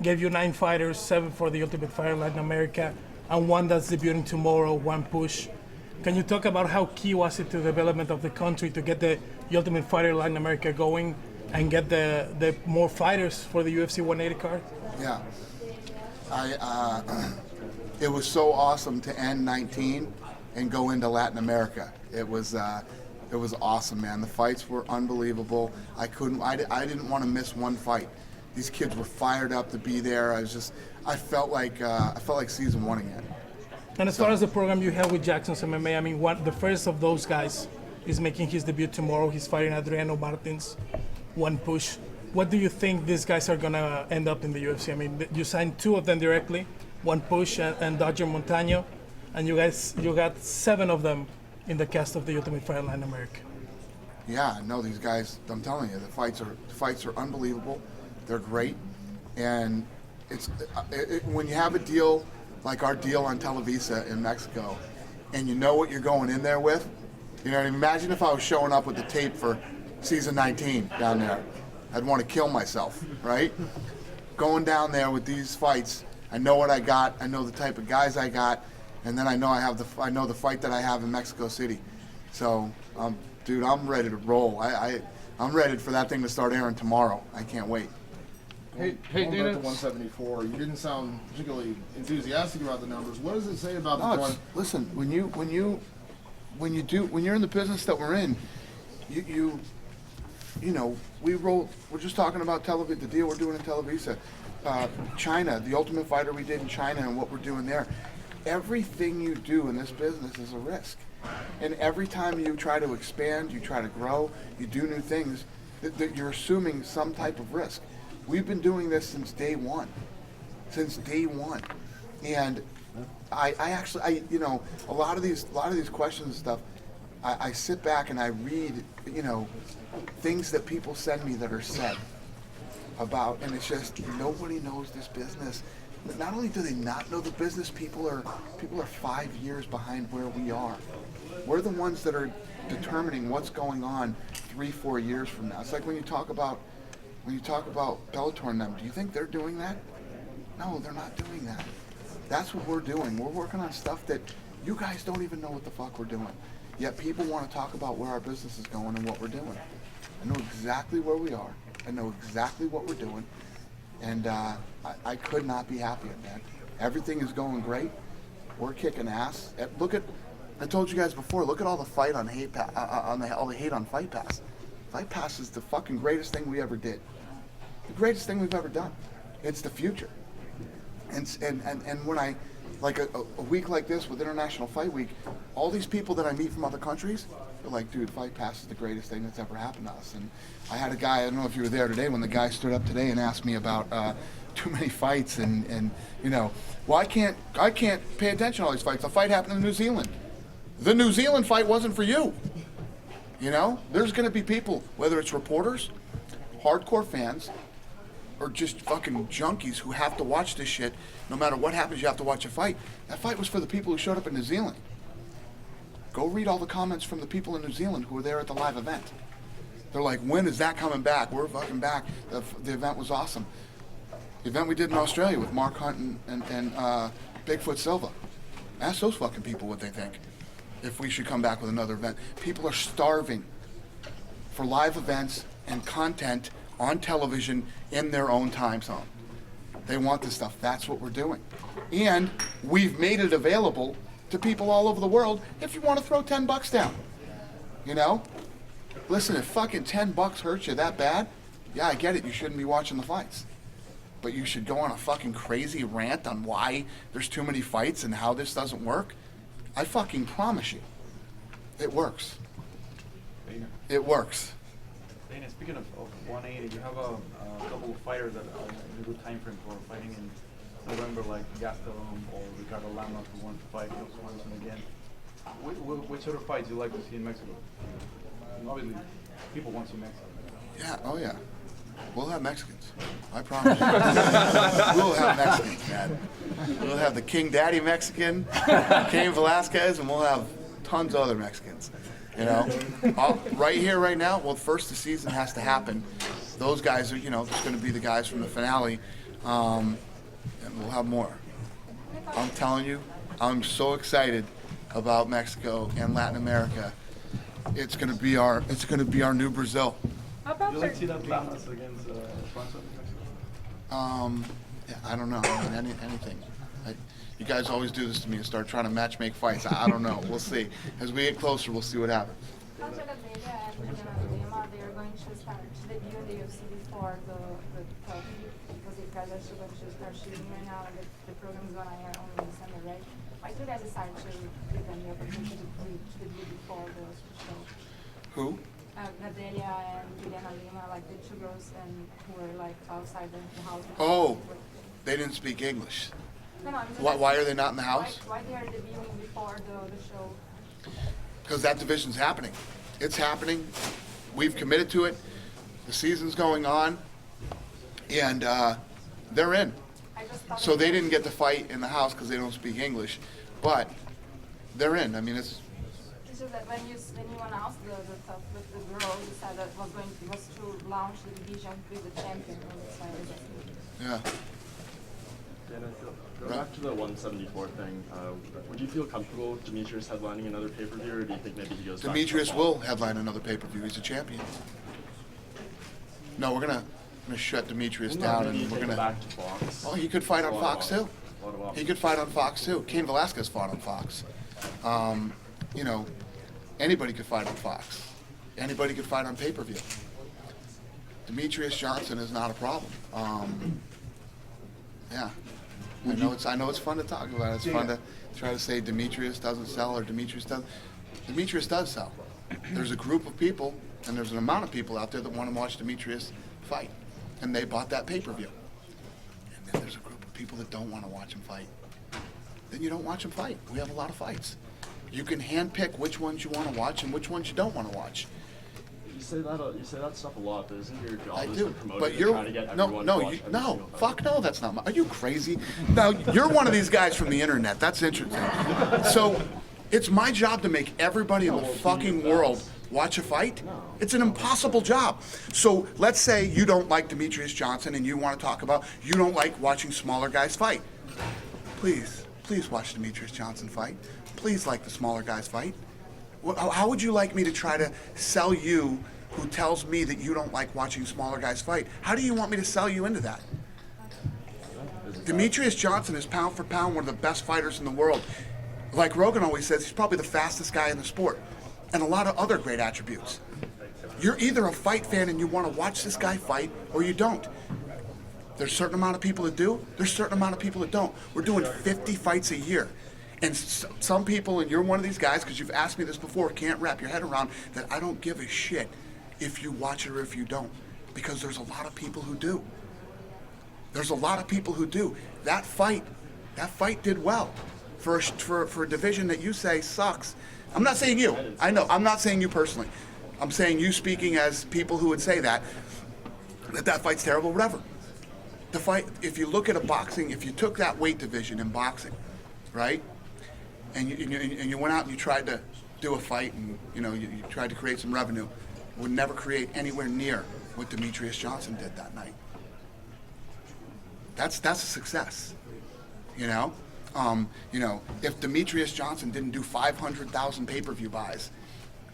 S14: Gave you 9 fighters, 7 for the Ultimate Fighter Latin America, and 1 that's debuting tomorrow, 1 push. Can you talk about how key was it to the development of the country to get the Ultimate Fighter Latin America going and get the more fighters for the UFC 180 card?
S3: Yeah. It was so awesome to end 19 and go into Latin America. It was awesome, man. The fights were unbelievable. I didn't want to miss one fight. These kids were fired up to be there. I felt like season 1 again.
S14: And as far as the program you have with Jackson's MMA, I mean, the first of those guys is making his debut tomorrow. He's fighting Adriano Martins, 1 push. What do you think these guys are gonna end up in the UFC? I mean, you signed 2 of them directly, 1 push and Dodger Montano, and you got 7 of them in the cast of the Ultimate Fighter Latin America.
S3: Yeah, no, these guys. I'm telling you, the fights are unbelievable. They're great, and when you have a deal like our deal on Televisa in Mexico, and you know what you're going in there with. You know, imagine if I was showing up with the tape for season 19 down there. I'd want to kill myself, right? Going down there with these fights, I know what I got. I know the type of guys I got, and then I know I know the fight that I have in Mexico City. So, dude, I'm ready to roll. I'm ready for that thing to start airing tomorrow. I can't wait.
S2: Hey, Dana. To 174, you didn't sound particularly enthusiastic about the numbers. What does it say about the one?
S3: Listen, when you're in the business that we're in, you know, we're just talking about the deal we're doing in Televisa, China, the Ultimate Fighter we did in China and what we're doing there. Everything you do in this business is a risk, and every time you try to expand, you try to grow, you do new things, that you're assuming some type of risk. We've been doing this since day one, and I actually, you know, a lot of these questions and stuff, I sit back and I read, you know, things that people send me that are said about, and it's just nobody knows this business. Not only do they not know the business, people are 5 years behind where we are. We're the ones that are determining what's going on 3-4 years from now. It's like when you talk about Bellator and them, do you think they're doing that? No, they're not doing that. That's what we're doing. We're working on stuff that you guys don't even know what the fuck we're doing. Yet people want to talk about where our business is going and what we're doing. I know exactly where we are. I know exactly what we're doing. And I could not be happier, man. Everything is going great. We're kicking ass. I told you guys before, look at all the fight on H.E.A.T, all the hate on Fight Pass. Fight Pass is the fucking greatest thing we ever did. The greatest thing we've ever done. It's the future. And when I, like a week like this with International Fight Week, all these people that I meet from other countries, they're like, dude, Fight Pass is the greatest thing that's ever happened to us. And I had a guy, I don't know if you were there today, when the guy stood up today and asked me about too many fights and you know, well, I can't pay attention to all these fights. The fight happened in New Zealand. The New Zealand fight wasn't for you. You know, there's going to be people, whether it's reporters, hardcore fans, or just fucking junkies who have to watch this shit. No matter what happens, you have to watch a fight. That fight was for the people who showed up in New Zealand. Go read all the comments from the people in New Zealand who were there at the live event. They're like, when is that coming back? We're fucking back. The event was awesome. The event we did in Australia with Mark Hunt and Bigfoot Silva. Ask those fucking people what they think. if we should come back with another event. People are starving for live events and content on television in their own time zone. They want this stuff. That's what we're doing. And we've made it available to people all over the world if you want to throw $10 down. You know? Listen, if fucking $10 hurts you that bad, yeah, I get it. You shouldn't be watching the fights. But you should go on a fucking crazy rant on why there's too many fights and how this doesn't work. I fucking promise you, it works. It works.
S15: Dana, speaking of 180, you have a couple of fighters that are in a good time frame for fighting in November, like Gastelum or Ricardo Lama, who want to fight Bill Swanson again. Which other fights do you like to see in Mexico? And obviously, people want to see Mexico.
S3: Yeah, oh yeah. We'll have Mexicans. I promise you. We'll have Mexicans, man. We'll have the King Daddy Mexican, Cain Velasquez, and we'll have tons of other Mexicans. You know, right here, right now. Well, first the season has to happen. Those guys are, just going to be the guys from the finale, and we'll have more. I'm telling you, I'm so excited about Mexico and Latin America. It's going to be our new Brazil.
S15: Would you like to see that balance against Swanson in Mexico?
S3: Yeah, I don't know. I mean, anything. You guys always do this to me and start trying to match make fights. I don't know. We'll see. As we get closer, we'll see what happens.
S6: They are going to start debut in the UFC before the because the guys are going to start shooting right now, and the program is going to air only in December, right? Why did you guys decide to give them the opportunity to debut before the show?
S3: Who?
S6: Nadelia and Juliana Lima, like the two girls who were like outside the house.
S3: Oh, they didn't speak English.
S6: No,
S3: Why are they not in the house?
S6: Why they are debuting before the show?
S3: Because that division's happening. It's happening. We've committed to it. The season's going on, and they're in. So they didn't get to fight in the house because they don't speak English, but they're in. I mean, it's.
S6: It's just that when you announced the stuff with the girls, you said that was to launch the division with the champion.
S3: Yeah.
S9: Go back to the 174 thing. Would you feel comfortable Demetrius headlining another pay-per-view, or do you think maybe he goes
S3: Demetrius will headline another pay-per-view. He's a champion. No, we're gonna shut Demetrius down, and we're gonna.
S9: Back to Fox.
S3: Oh, he could fight on Fox too. He could fight on Fox too. Cain Velasquez fought on Fox. Anybody could fight on Fox. Anybody could fight on pay-per-view. Demetrius Johnson is not a problem. Yeah. I know it's fun to talk about. It's fun to try to say Demetrius doesn't sell or Demetrius does. Demetrius does sell. There's a group of people, and there's an amount of people out there that want to watch Demetrius fight, and they bought that pay-per-view. And then there's a group of people that don't want to watch him fight. Then you don't watch him fight. We have a lot of fights. You can handpick which ones you want to watch and which ones you don't want to watch.
S9: You say that stuff a lot, but isn't your job
S3: I
S9: as
S3: do,
S9: a promoter
S3: but
S9: to
S3: you're
S9: try to get everyone to watch every single fight?
S3: fuck no, that's not my. Are you crazy? No, you're one of these guys from the internet. That's interesting. So, it's my job to make everybody in the fucking world watch a fight. It's an impossible job. So let's say you don't like Demetrius Johnson and you want to talk about you don't like watching smaller guys fight. Please watch Demetrius Johnson fight. Please like the smaller guys fight. How would you like me to try to sell you who tells me that you don't like watching smaller guys fight? How do you want me to sell you into that? Demetrius Johnson is pound for pound one of the best fighters in the world. Like Rogan always says, he's probably the fastest guy in the sport. And a lot of other great attributes. You're either a fight fan and you want to watch this guy fight, or you don't. There's a certain amount of people that do, there's a certain amount of people that don't. We're doing 50 fights a year. And some people, and you're one of these guys, because you've asked me this before, can't wrap your head around that I don't give a shit if you watch it or if you don't. Because there's a lot of people who do. There's a lot of people who do. That fight did well for a division that you say sucks. I'm not saying you. I know. I'm not saying you personally. I'm saying you speaking as people who would say that fight's terrible, whatever. The fight, if you look at a boxing, if you took that weight division in boxing, right? And you went out and you tried to do a fight and you tried to create some revenue, would never create anywhere near what Demetrius Johnson did that night. That's a success, You know, if Demetrius Johnson didn't do 500,000 pay-per-view buys,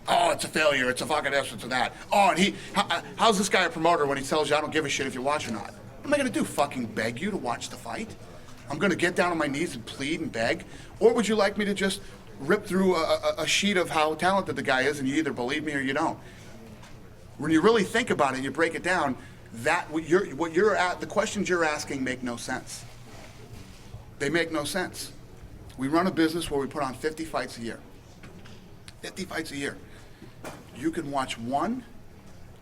S3: oh, it's a failure, it's a fucking this, it's a that. Oh, and how's this guy a promoter when he tells you I don't give a shit if you watch or not? What am I gonna do, fucking beg you to watch the fight? I'm gonna get down on my knees and plead and beg? Or would you like me to just rip through a sheet of how talented the guy is and you either believe me or you don't? When you really think about it and you break it down, the questions you're asking make no sense. They make no sense. We run a business where we put on 50 fights a year. 50 fights a year. You can watch one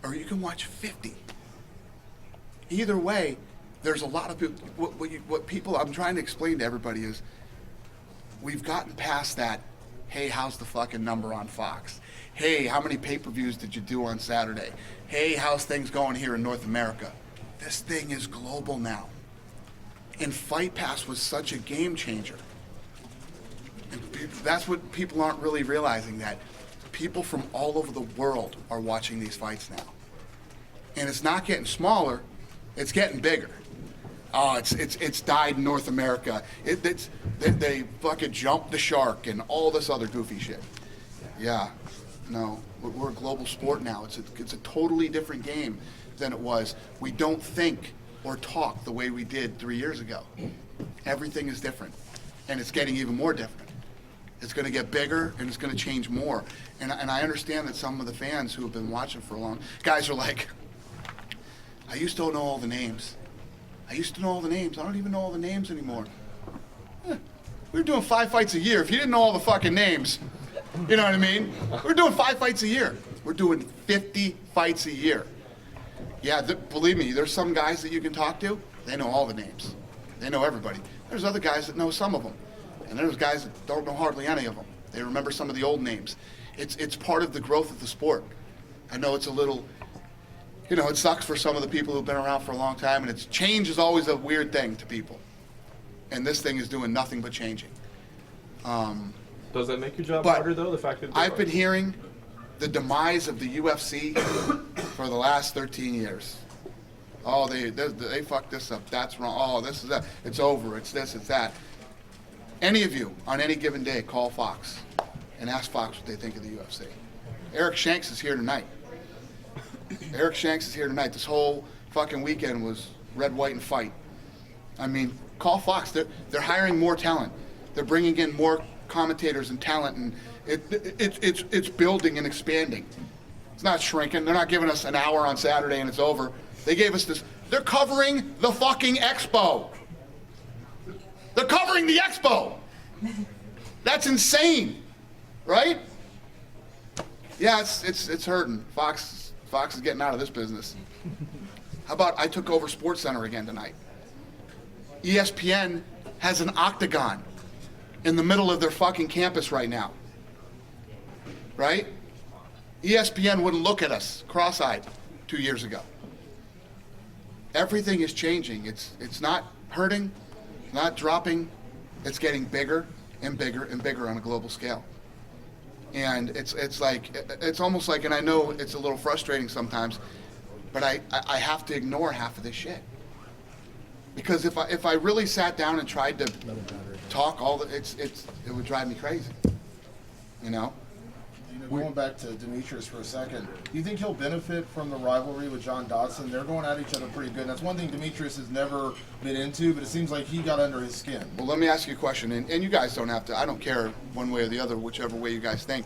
S3: or you can watch 50. Either way, there's a lot of people, what people, I'm trying to explain to everybody is, we've gotten past that, hey, how's the fucking number on Fox? Hey, how many pay-per-views did you do on Saturday? Hey, how's things going here in North America? This thing is global now. And Fight Pass was such a game changer. And that's what people aren't really realizing, that people from all over the world are watching these fights now. And it's not getting smaller, it's getting bigger. Oh, it's died in North America. They fucking jumped the shark and all this other goofy shit. Yeah, no, we're a global sport now. It's a totally different game than it was. We don't think or talk the way we did 3 years ago. Everything is different, and it's getting even more different. It's going to get bigger, and it's going to change more. And I understand that some of the fans who have been watching for a long, guys are like, I used to know all the names. I used to know all the names. I don't even know all the names anymore. We were doing 5 fights a year. If you didn't know all the fucking names, you know what I mean? We're doing 5 fights a year. We're doing 50 fights a year. Yeah, believe me, there's some guys that you can talk to, they know all the names. They know everybody. There's other guys that know some of them. And there's guys that don't know hardly any of them. They remember some of the old names. It's part of the growth of the sport. I know it's a little, you know, it sucks for some of the people who've been around for a long time, and change is always a weird thing to people. And this thing is doing nothing but changing.
S5: Does that make your job harder, though, the fact that
S3: I've been hearing the demise of the UFC for the last 13 years. Oh, they fucked this up. That's wrong. Oh, this is that. It's over. It's this. It's that. Any of you, on any given day, call Fox and ask Fox what they think of the UFC. Eric Shanks is here tonight. Eric Shanks is here tonight. This whole fucking weekend was red, white, and fight. I mean, call Fox. They're hiring more talent. They're bringing in more commentators and talent, and it's building and expanding. It's not shrinking. They're not giving us an hour on Saturday and it's over. They gave us this. They're covering the fucking expo. They're covering the expo. That's insane, right? Yeah, it's hurting. Fox is getting out of this business. How about I took over SportsCenter again tonight? ESPN has an octagon in the middle of their fucking campus right now. Right? ESPN wouldn't look at us cross-eyed 2 years ago. Everything is changing. It's not hurting, not dropping. It's getting bigger and bigger and bigger on a global scale. And it's almost like, and I know it's a little frustrating sometimes, but I have to ignore half of this shit. Because if I really sat down and tried to talk it would drive me crazy. You know?
S2: Going back to Demetrius for a second, do you think he'll benefit from the rivalry with John Dodson? They're going at each other pretty good. And that's one thing Demetrius has never been into, but it seems like he got under his skin.
S3: Well, let me ask you a question, and you guys don't have to, I don't care one way or the other, whichever way you guys think,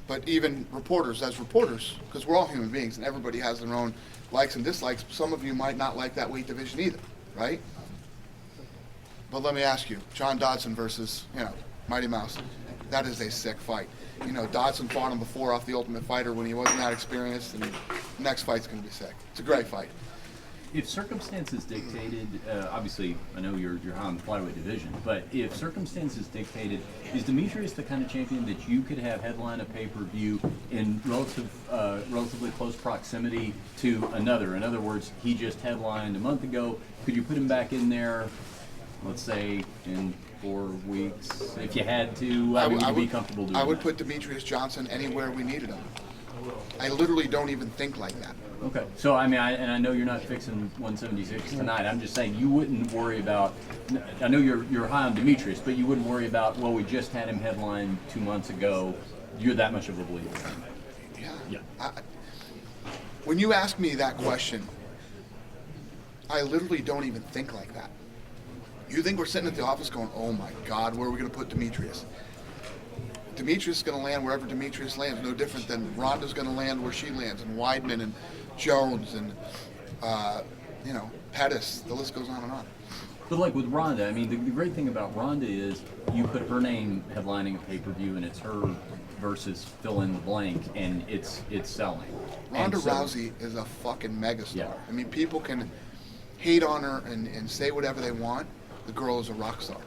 S3: but even reporters, as reporters, because we're all human beings and everybody has their own likes and dislikes, some of you might not like that weight division either, right? But let me ask you, John Dodson versus, Mighty Mouse, that is a sick fight. Dodson fought him before off the Ultimate Fighter when he wasn't that experienced, and the next fight's going to be sick. It's a great fight.
S4: If circumstances dictated, obviously, I know you're high on the flyweight division, but if circumstances dictated, is Demetrius the kind of champion that you could have headline a pay-per-view in relatively close proximity to another? In other words, he just headlined a month ago. Could you put him back in there, let's say, in 4 weeks, if you had to? Would you be comfortable doing that?
S3: I would put Demetrius Johnson anywhere we needed him. I literally don't even think like that.
S4: Okay. So, I mean, I know you're not fixing 176 tonight. I'm just saying you wouldn't worry about, I know you're high on Demetrius, but you wouldn't worry about, well, we just had him headline 2 months ago. You're that much of a believer. Yeah.
S3: When you ask me that question, I literally don't even think like that. You think we're sitting at the office going, oh my God, where are we going to put Demetrius? Demetrius is going to land wherever Demetrius lands, no different than Ronda's going to land where she lands, and Weidman and Jones and, Pettis, the list goes on and on.
S4: But like with Ronda, I mean, the great thing about Ronda is you put her name headlining a pay-per-view and it's her versus fill in the blank, and it's selling.
S3: Ronda Rousey is a fucking megastar. Yeah. I mean, people can hate on her and say whatever they want. The girl is a rock star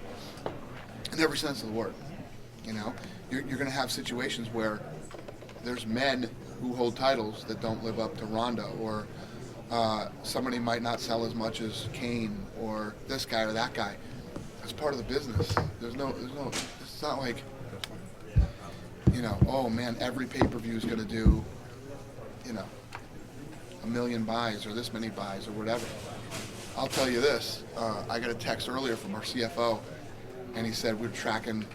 S3: in every sense of the word. You're going to have situations where there's men who hold titles that don't live up to Ronda, or somebody might not sell as much as Kane or this guy or that guy. That's part of the business. There's no. It's not like, oh man, every pay-per-view is going to do, 1 million buys or this many buys or whatever. I'll tell you this. I got a text earlier from our CFO, and he said we're tracking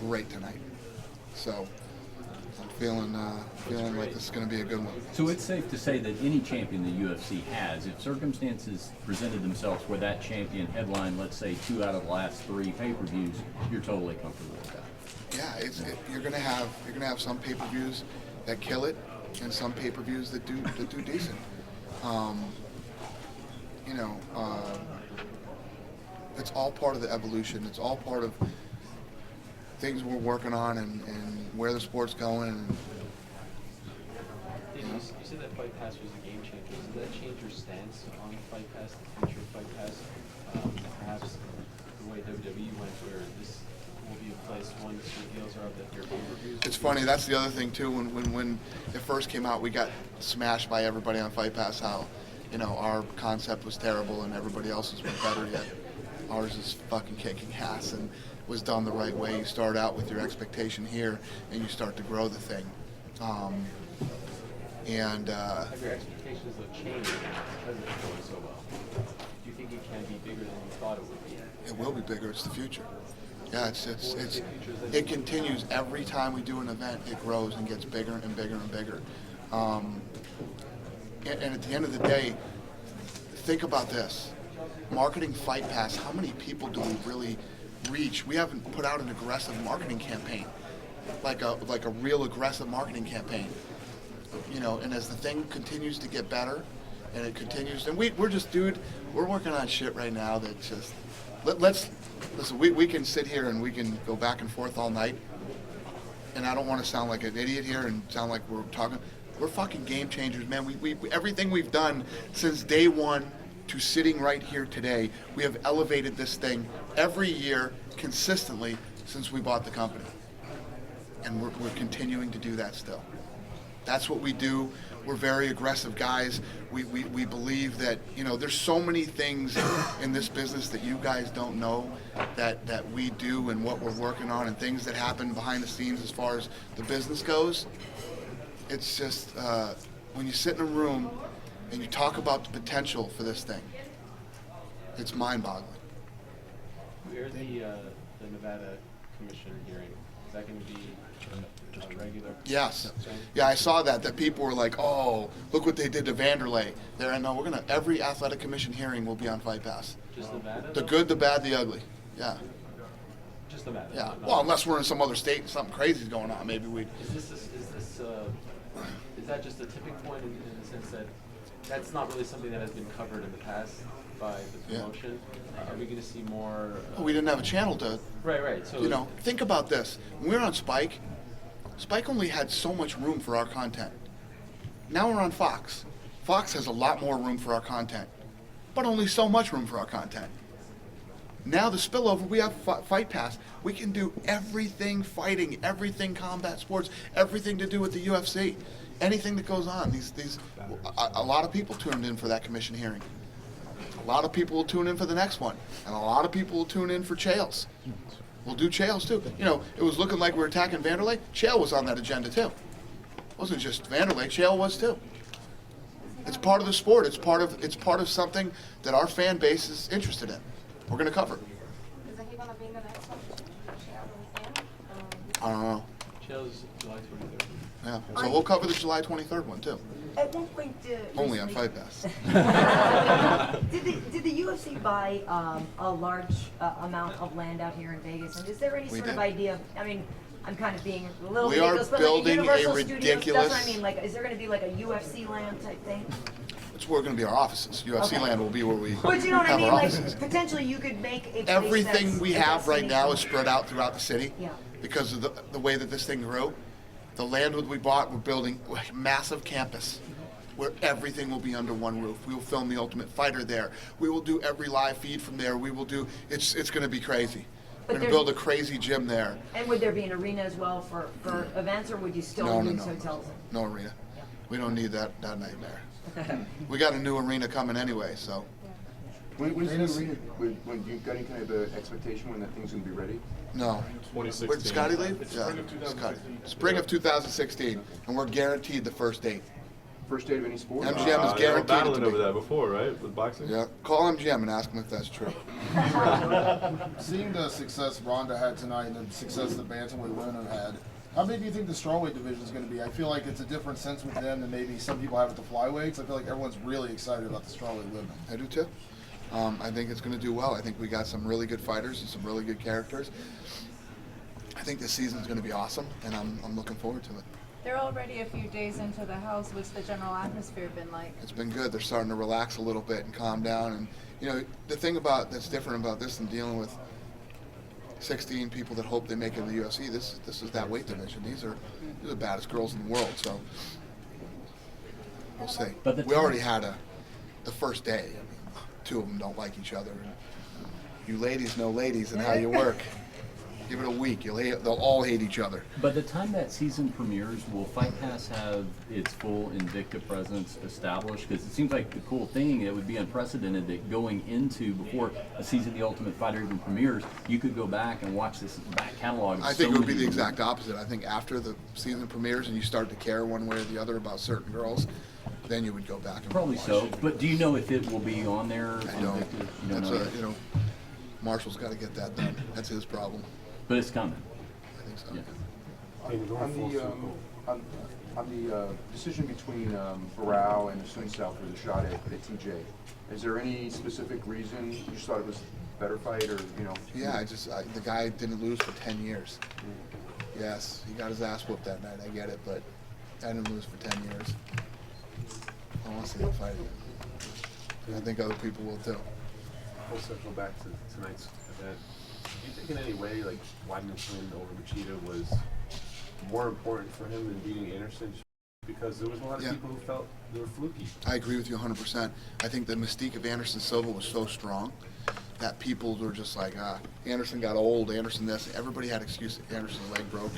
S3: great tonight. So I'm feeling like this is going to be a good one.
S4: So it's safe to say that any champion the UFC has, if circumstances presented themselves where that champion headline, let's say 2 out of the last 3 pay-per-views, you're totally comfortable with that.
S3: Yeah, you're gonna have some pay-per-views that kill it, and some pay-per-views that do decent. It's all part of the evolution. It's all part of things we're working on and where the sport's going. And,
S8: you said that Fight Pass was a game changer. Does that change your stance on Fight Pass, the future of Fight Pass? Perhaps the way WWE went, where this will be a place once your deals are up that your pay-per-views.
S3: It's funny. That's the other thing too. When it first came out, we got smashed by everybody on Fight Pass. How, our concept was terrible and everybody else's was better. Yet ours is fucking kicking ass and was done the right way. You start out with your expectation here, and you start to grow the thing.
S8: Have your expectations changed because it's going so well? Do you think it can be bigger than you thought it would be?
S3: It will be bigger. It's the future. Yeah, it continues every time we do an event. It grows and gets bigger and bigger and bigger. And at the end of the day, think about this. Marketing Fight Pass, how many people do we really reach? We haven't put out an aggressive marketing campaign, like a real aggressive marketing campaign. And as the thing continues to get better, and it continues, and we're working on shit right now that just, let's listen, we can sit here and we can go back and forth all night, and I don't want to sound like an idiot here and sound like we're talking, we're fucking game changers, man. We everything we've done since day one to sitting right here today, we have elevated this thing every year consistently since we bought the company. And we're continuing to do that still. That's what we do. We're very aggressive guys. We believe that, there's so many things in this business that you guys don't know that we do and what we're working on, and things that happen behind the scenes as far as the business goes. It's just, when you sit in a room and you talk about the potential for this thing, it's mind-boggling.
S8: Where's the Nevada Commission hearing? Is that going to be a regular?
S3: Yes. Yeah, I saw that people were like, oh, look what they did to Vanderlei. Every athletic commission hearing will be on Fight Pass.
S8: Just Nevada?
S3: The good, the bad, the ugly. Yeah.
S8: Just Nevada?
S3: Yeah. Well, unless we're in some other state and something crazy is going on, maybe we'd.
S8: Is that just a tipping point in the sense that that's not really something that has been covered in the past by the promotion? Yeah. Are we going to see more?
S3: We didn't have a channel to.
S8: Right. So
S3: think about this. When we were on Spike only had so much room for our content. Now we're on Fox. Fox has a lot more room for our content, but only so much room for our content. Now the spillover, we have Fight Pass. We can do everything fighting, everything combat sports, everything to do with the UFC, anything that goes on. A lot of people tuned in for that commission hearing. A lot of people will tune in for the next one, and a lot of people will tune in for Chael's. We'll do Chael's too. It was looking like we were attacking Vanderlei. Chael was on that agenda too. wasn't just Vanderlei. Chael was too. It's part of the sport. It's part of something that our fan base is interested in. We're going to cover.
S6: Isn't he gonna be in the next one?
S3: I don't know.
S8: Chael's July 23rd.
S3: Yeah. So we'll cover the July 23rd one too.
S1: At one point,
S3: Only on
S1: recently-
S3: Fight Pass.
S1: Did the UFC buy a large amount of land out here in Vegas? And is there any
S3: We
S1: sort of
S3: did.
S1: idea? I mean, I'm kind of being a little
S3: We are
S1: ridiculous, but
S3: building a
S1: like Universal Studios,
S3: ridiculous-
S1: that's what I mean. Like, is there going to be like a UFC land type thing?
S3: It's where going to be our offices. UFC
S1: Okay.
S3: land will be where we
S1: But you know what I
S3: have
S1: mean?
S3: our
S1: Like,
S3: offices.
S1: potentially you could make a place
S3: Everything
S1: that's-
S3: we
S1: that's
S3: have right now is
S1: scenic.
S3: spread out throughout the city.
S1: Yeah.
S3: Because of the way that this thing grew. The land that we bought, we're building a massive campus where everything will be under one roof. We will film The Ultimate Fighter there. We will do every live feed from there. We will do, it's going to be crazy.
S1: But
S3: We're going to build a crazy gym there.
S1: And would there be an arena as well for events, or would you still
S3: No,
S1: use
S3: no.
S1: hotels?
S3: No arena. We don't need that nightmare. We got a new arena coming anyway, so.
S10: When's the arena, when you got any kind of expectation when that thing's gonna be ready?
S3: No.
S5: 2016.
S3: Where did Scotty leave?
S10: It's spring of
S3: Scotty.
S10: 2016.
S3: Spring of 2016, and we're guaranteed the first date.
S10: First date of any sport?
S3: MGM is
S5: They were
S3: guaranteed it
S5: battling
S3: to
S5: over
S3: be.
S5: that before, right? With boxing?
S3: Yeah, call MGM and ask him if that's true.
S2: Seeing the success Ronda had tonight and the success the bantamweight women have had, how big do you think the strawweight division is going to be? I feel like it's a different sense with them than maybe some people have at the flyweights. I feel like everyone's really excited about the strawweight women.
S3: I do too. I think it's going to do well. I think we got some really good fighters and some really good characters. I think this season's going to be awesome, and I'm looking forward to it.
S11: They're already a few days into the house. What's the general atmosphere been like?
S3: It's been good. They're starting to relax a little bit and calm down. And you know, the thing that's different about this than dealing with 16 people that hope they make it in the UFC, this is that weight division. These are the baddest girls in the world. So we'll see.
S4: But
S3: We already had the first day. I mean, two of them don't like each other. And you ladies know ladies and how you work. Give it a week, they'll all hate each other.
S4: By the time that season premieres, will Fight Pass have its full Invicta presence established? Because it seems like the cool thing, it would be unprecedented that going into, before a season of The Ultimate Fighter even premieres, you could go back and watch this back catalog.
S3: I think it would be the exact opposite. I think after the season premieres and you start to care one way or the other about certain girls, then you would go back and
S4: Probably
S3: watch
S4: so.
S3: it.
S4: But do you know if it will be on there?
S3: I don't.
S4: Invicta? You don't
S3: That's
S4: know yet?
S3: you know, Marshall's got to get that done. That's his problem.
S4: But it's coming.
S3: I think so.
S4: Yeah.
S10: On the decision between Barao and South for the shot at TJ, is there any specific reason you just thought it was a better fight, or you know?
S3: Yeah, the guy didn't lose for 10 years. Yes, he got his ass whooped that night. I get it, but I didn't lose for 10 years. I want to see him fight again. And I think other people will too.
S7: Full circle back to tonight's event. Do you think in any way, like, Weidman's win over Machida was more important for him than beating Anderson? Because there was a lot of people who felt they were fluky.
S3: I agree with you 100%. I think the mystique of Anderson Silva was so strong that people were just like, Anderson got old, Anderson this. Everybody had excuses. Anderson's leg broke.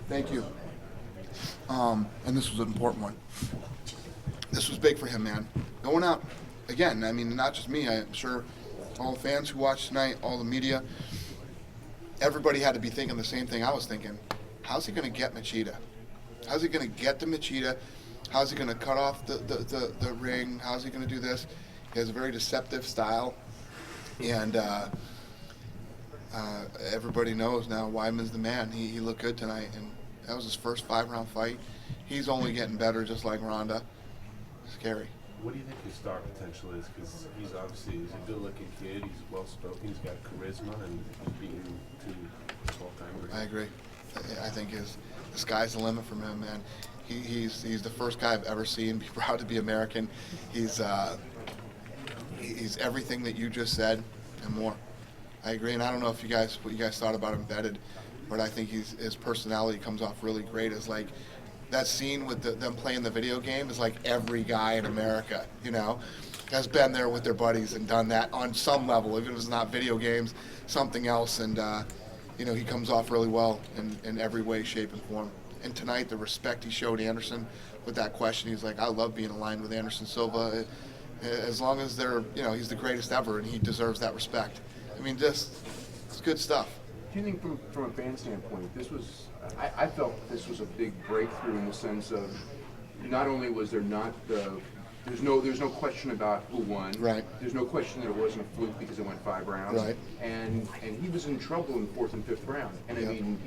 S3: Thank you. And this was an important one. This was big for him, man. Going out, again, I mean, not just me, I'm sure all the fans who watched tonight, all the media, everybody had to be thinking the same thing I was thinking. How's he going to get Machida? How's he going to get to Machida? How's he going to cut off the ring? How's he going to do this? He has a very deceptive style. And everybody knows now Weidman's the man. He looked good tonight, and that was his first 5-round fight. He's only getting better, just like Ronda. Scary.
S7: What do you think his star potential is? Because he's a good-looking kid. He's well-spoken. He's got charisma, and he's beaten 2 12-timers.
S3: I agree. I think the sky's the limit from him, man. He's the first guy I've ever seen be proud to be American. He's everything that you just said and more. I agree, and I don't know if what you guys thought about Embedded, but I think his personality comes off really great. As like that scene with them playing the video game is like every guy in America, you know, has been there with their buddies and done that on some level, even if it's not video games, something else. And you know, he comes off really well in every way, shape, and form. And tonight, the respect he showed Anderson with that question, he's like, I love being aligned with Anderson Silva. As long as he's the greatest ever, and he deserves that respect. I mean, it's good stuff.
S10: Do you think from a fan standpoint, this was I felt this was a big breakthrough in the sense of not only was there not there's no question about who won.
S3: Right.
S10: There's no question that it wasn't a fluke because it went 5 rounds.
S3: Right.
S10: And he was in trouble in the 4th and 5th round. And I mean,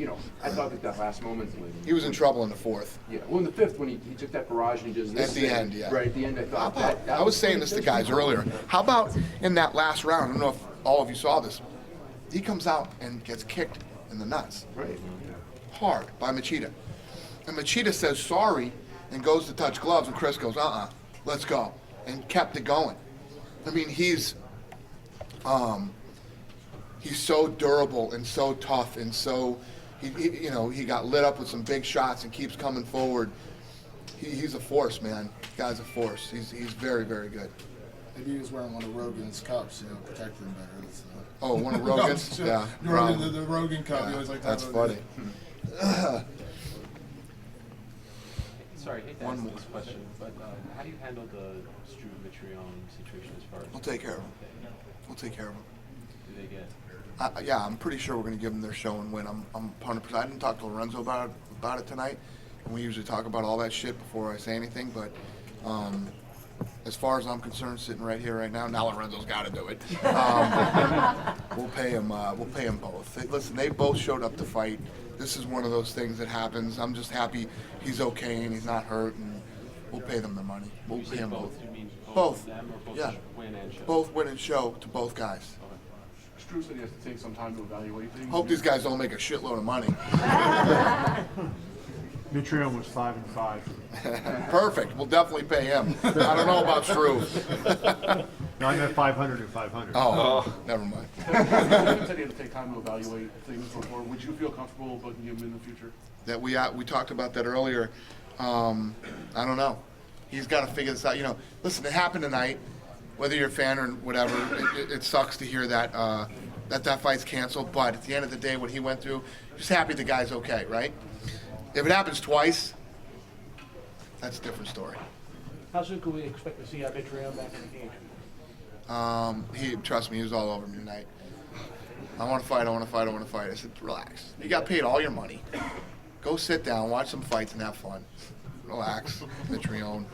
S10: I thought that last moment when
S3: He was in trouble in the 4th.
S10: Yeah. Well, in the 5th when he took that barrage and he does this
S3: At the
S10: thing,
S3: end, yeah.
S10: Right at the end, I thought that
S3: I was saying this to guys earlier. How about in that last round? I don't know if all of you saw this. He comes out and gets kicked in the nuts.
S10: Right.
S3: Hard by Machida. And Machida says sorry and goes to touch gloves, and Cris goes, let's go. And kept it going. I mean, he's so durable and so tough and so, he got lit up with some big shots and keeps coming forward. He's a force, man. Guy's a force. He's very, very good.
S2: Maybe he was wearing one of Rogan's cups, protected him better.
S3: Oh, one of Rogan's? Yeah.
S2: The Rogan cup. He always like
S3: That's funny.
S8: Sorry, I hate to ask this question, but how do you handle the Struve Mitrione situation as far as?
S3: We'll take care of them. We'll take care of them.
S8: Do they get?
S3: Yeah, I'm pretty sure we're going to give them their show and win. I'm 100%. I didn't talk to Lorenzo about it tonight, and we usually talk about all that shit before I say anything. But as far as I'm concerned, sitting right here, right now Lorenzo's got to do it. We'll pay him. We'll pay him both. Listen, they both showed up to fight. This is one of those things that happens. I'm just happy he's okay and he's not hurt, and we'll pay them their money. We'll pay them both.
S8: You mean
S3: Both.
S8: them or both
S3: Yeah.
S8: win and show?
S3: Both win and show to both guys.
S9: Struve said he has to take some time to evaluate things.
S3: Hope these guys don't make a shitload of money.
S12: Mitrione was 5-5.
S3: Perfect. We'll definitely pay him. I don't know about Struve.
S12: No, I meant 500 and 500.
S3: Oh, never mind.
S9: He said he had to take time to evaluate things before. Would you feel comfortable booking him in the future?
S3: That we talked about that earlier. I don't know. He's got to figure this out. Listen, it happened tonight. Whether you're a fan or whatever, it sucks to hear that that fight's canceled. But at the end of the day, what he went through, just happy the guy's okay, right? If it happens twice, that's a different story.
S16: How soon can we expect to see Mitrione back in the game?
S3: Trust me, he was all over me tonight. I want to fight. I said, relax. You got paid all your money. Go sit down, watch some fights, and have fun. Relax, Mitrione.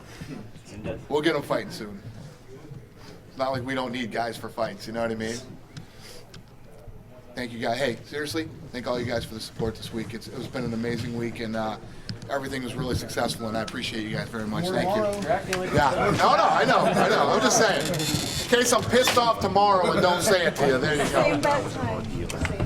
S3: We'll get him fighting soon. It's not like we don't need guys for fights, you know what I mean? Thank you, guys. Hey, seriously, thank all you guys for the support this week. It's been an amazing week, and everything was really successful, and I appreciate you guys very much. Thank you. Yeah. No, I know. I'm just saying. In case I'm pissed off tomorrow and don't say it to you, there you go.
S11: Same bad time.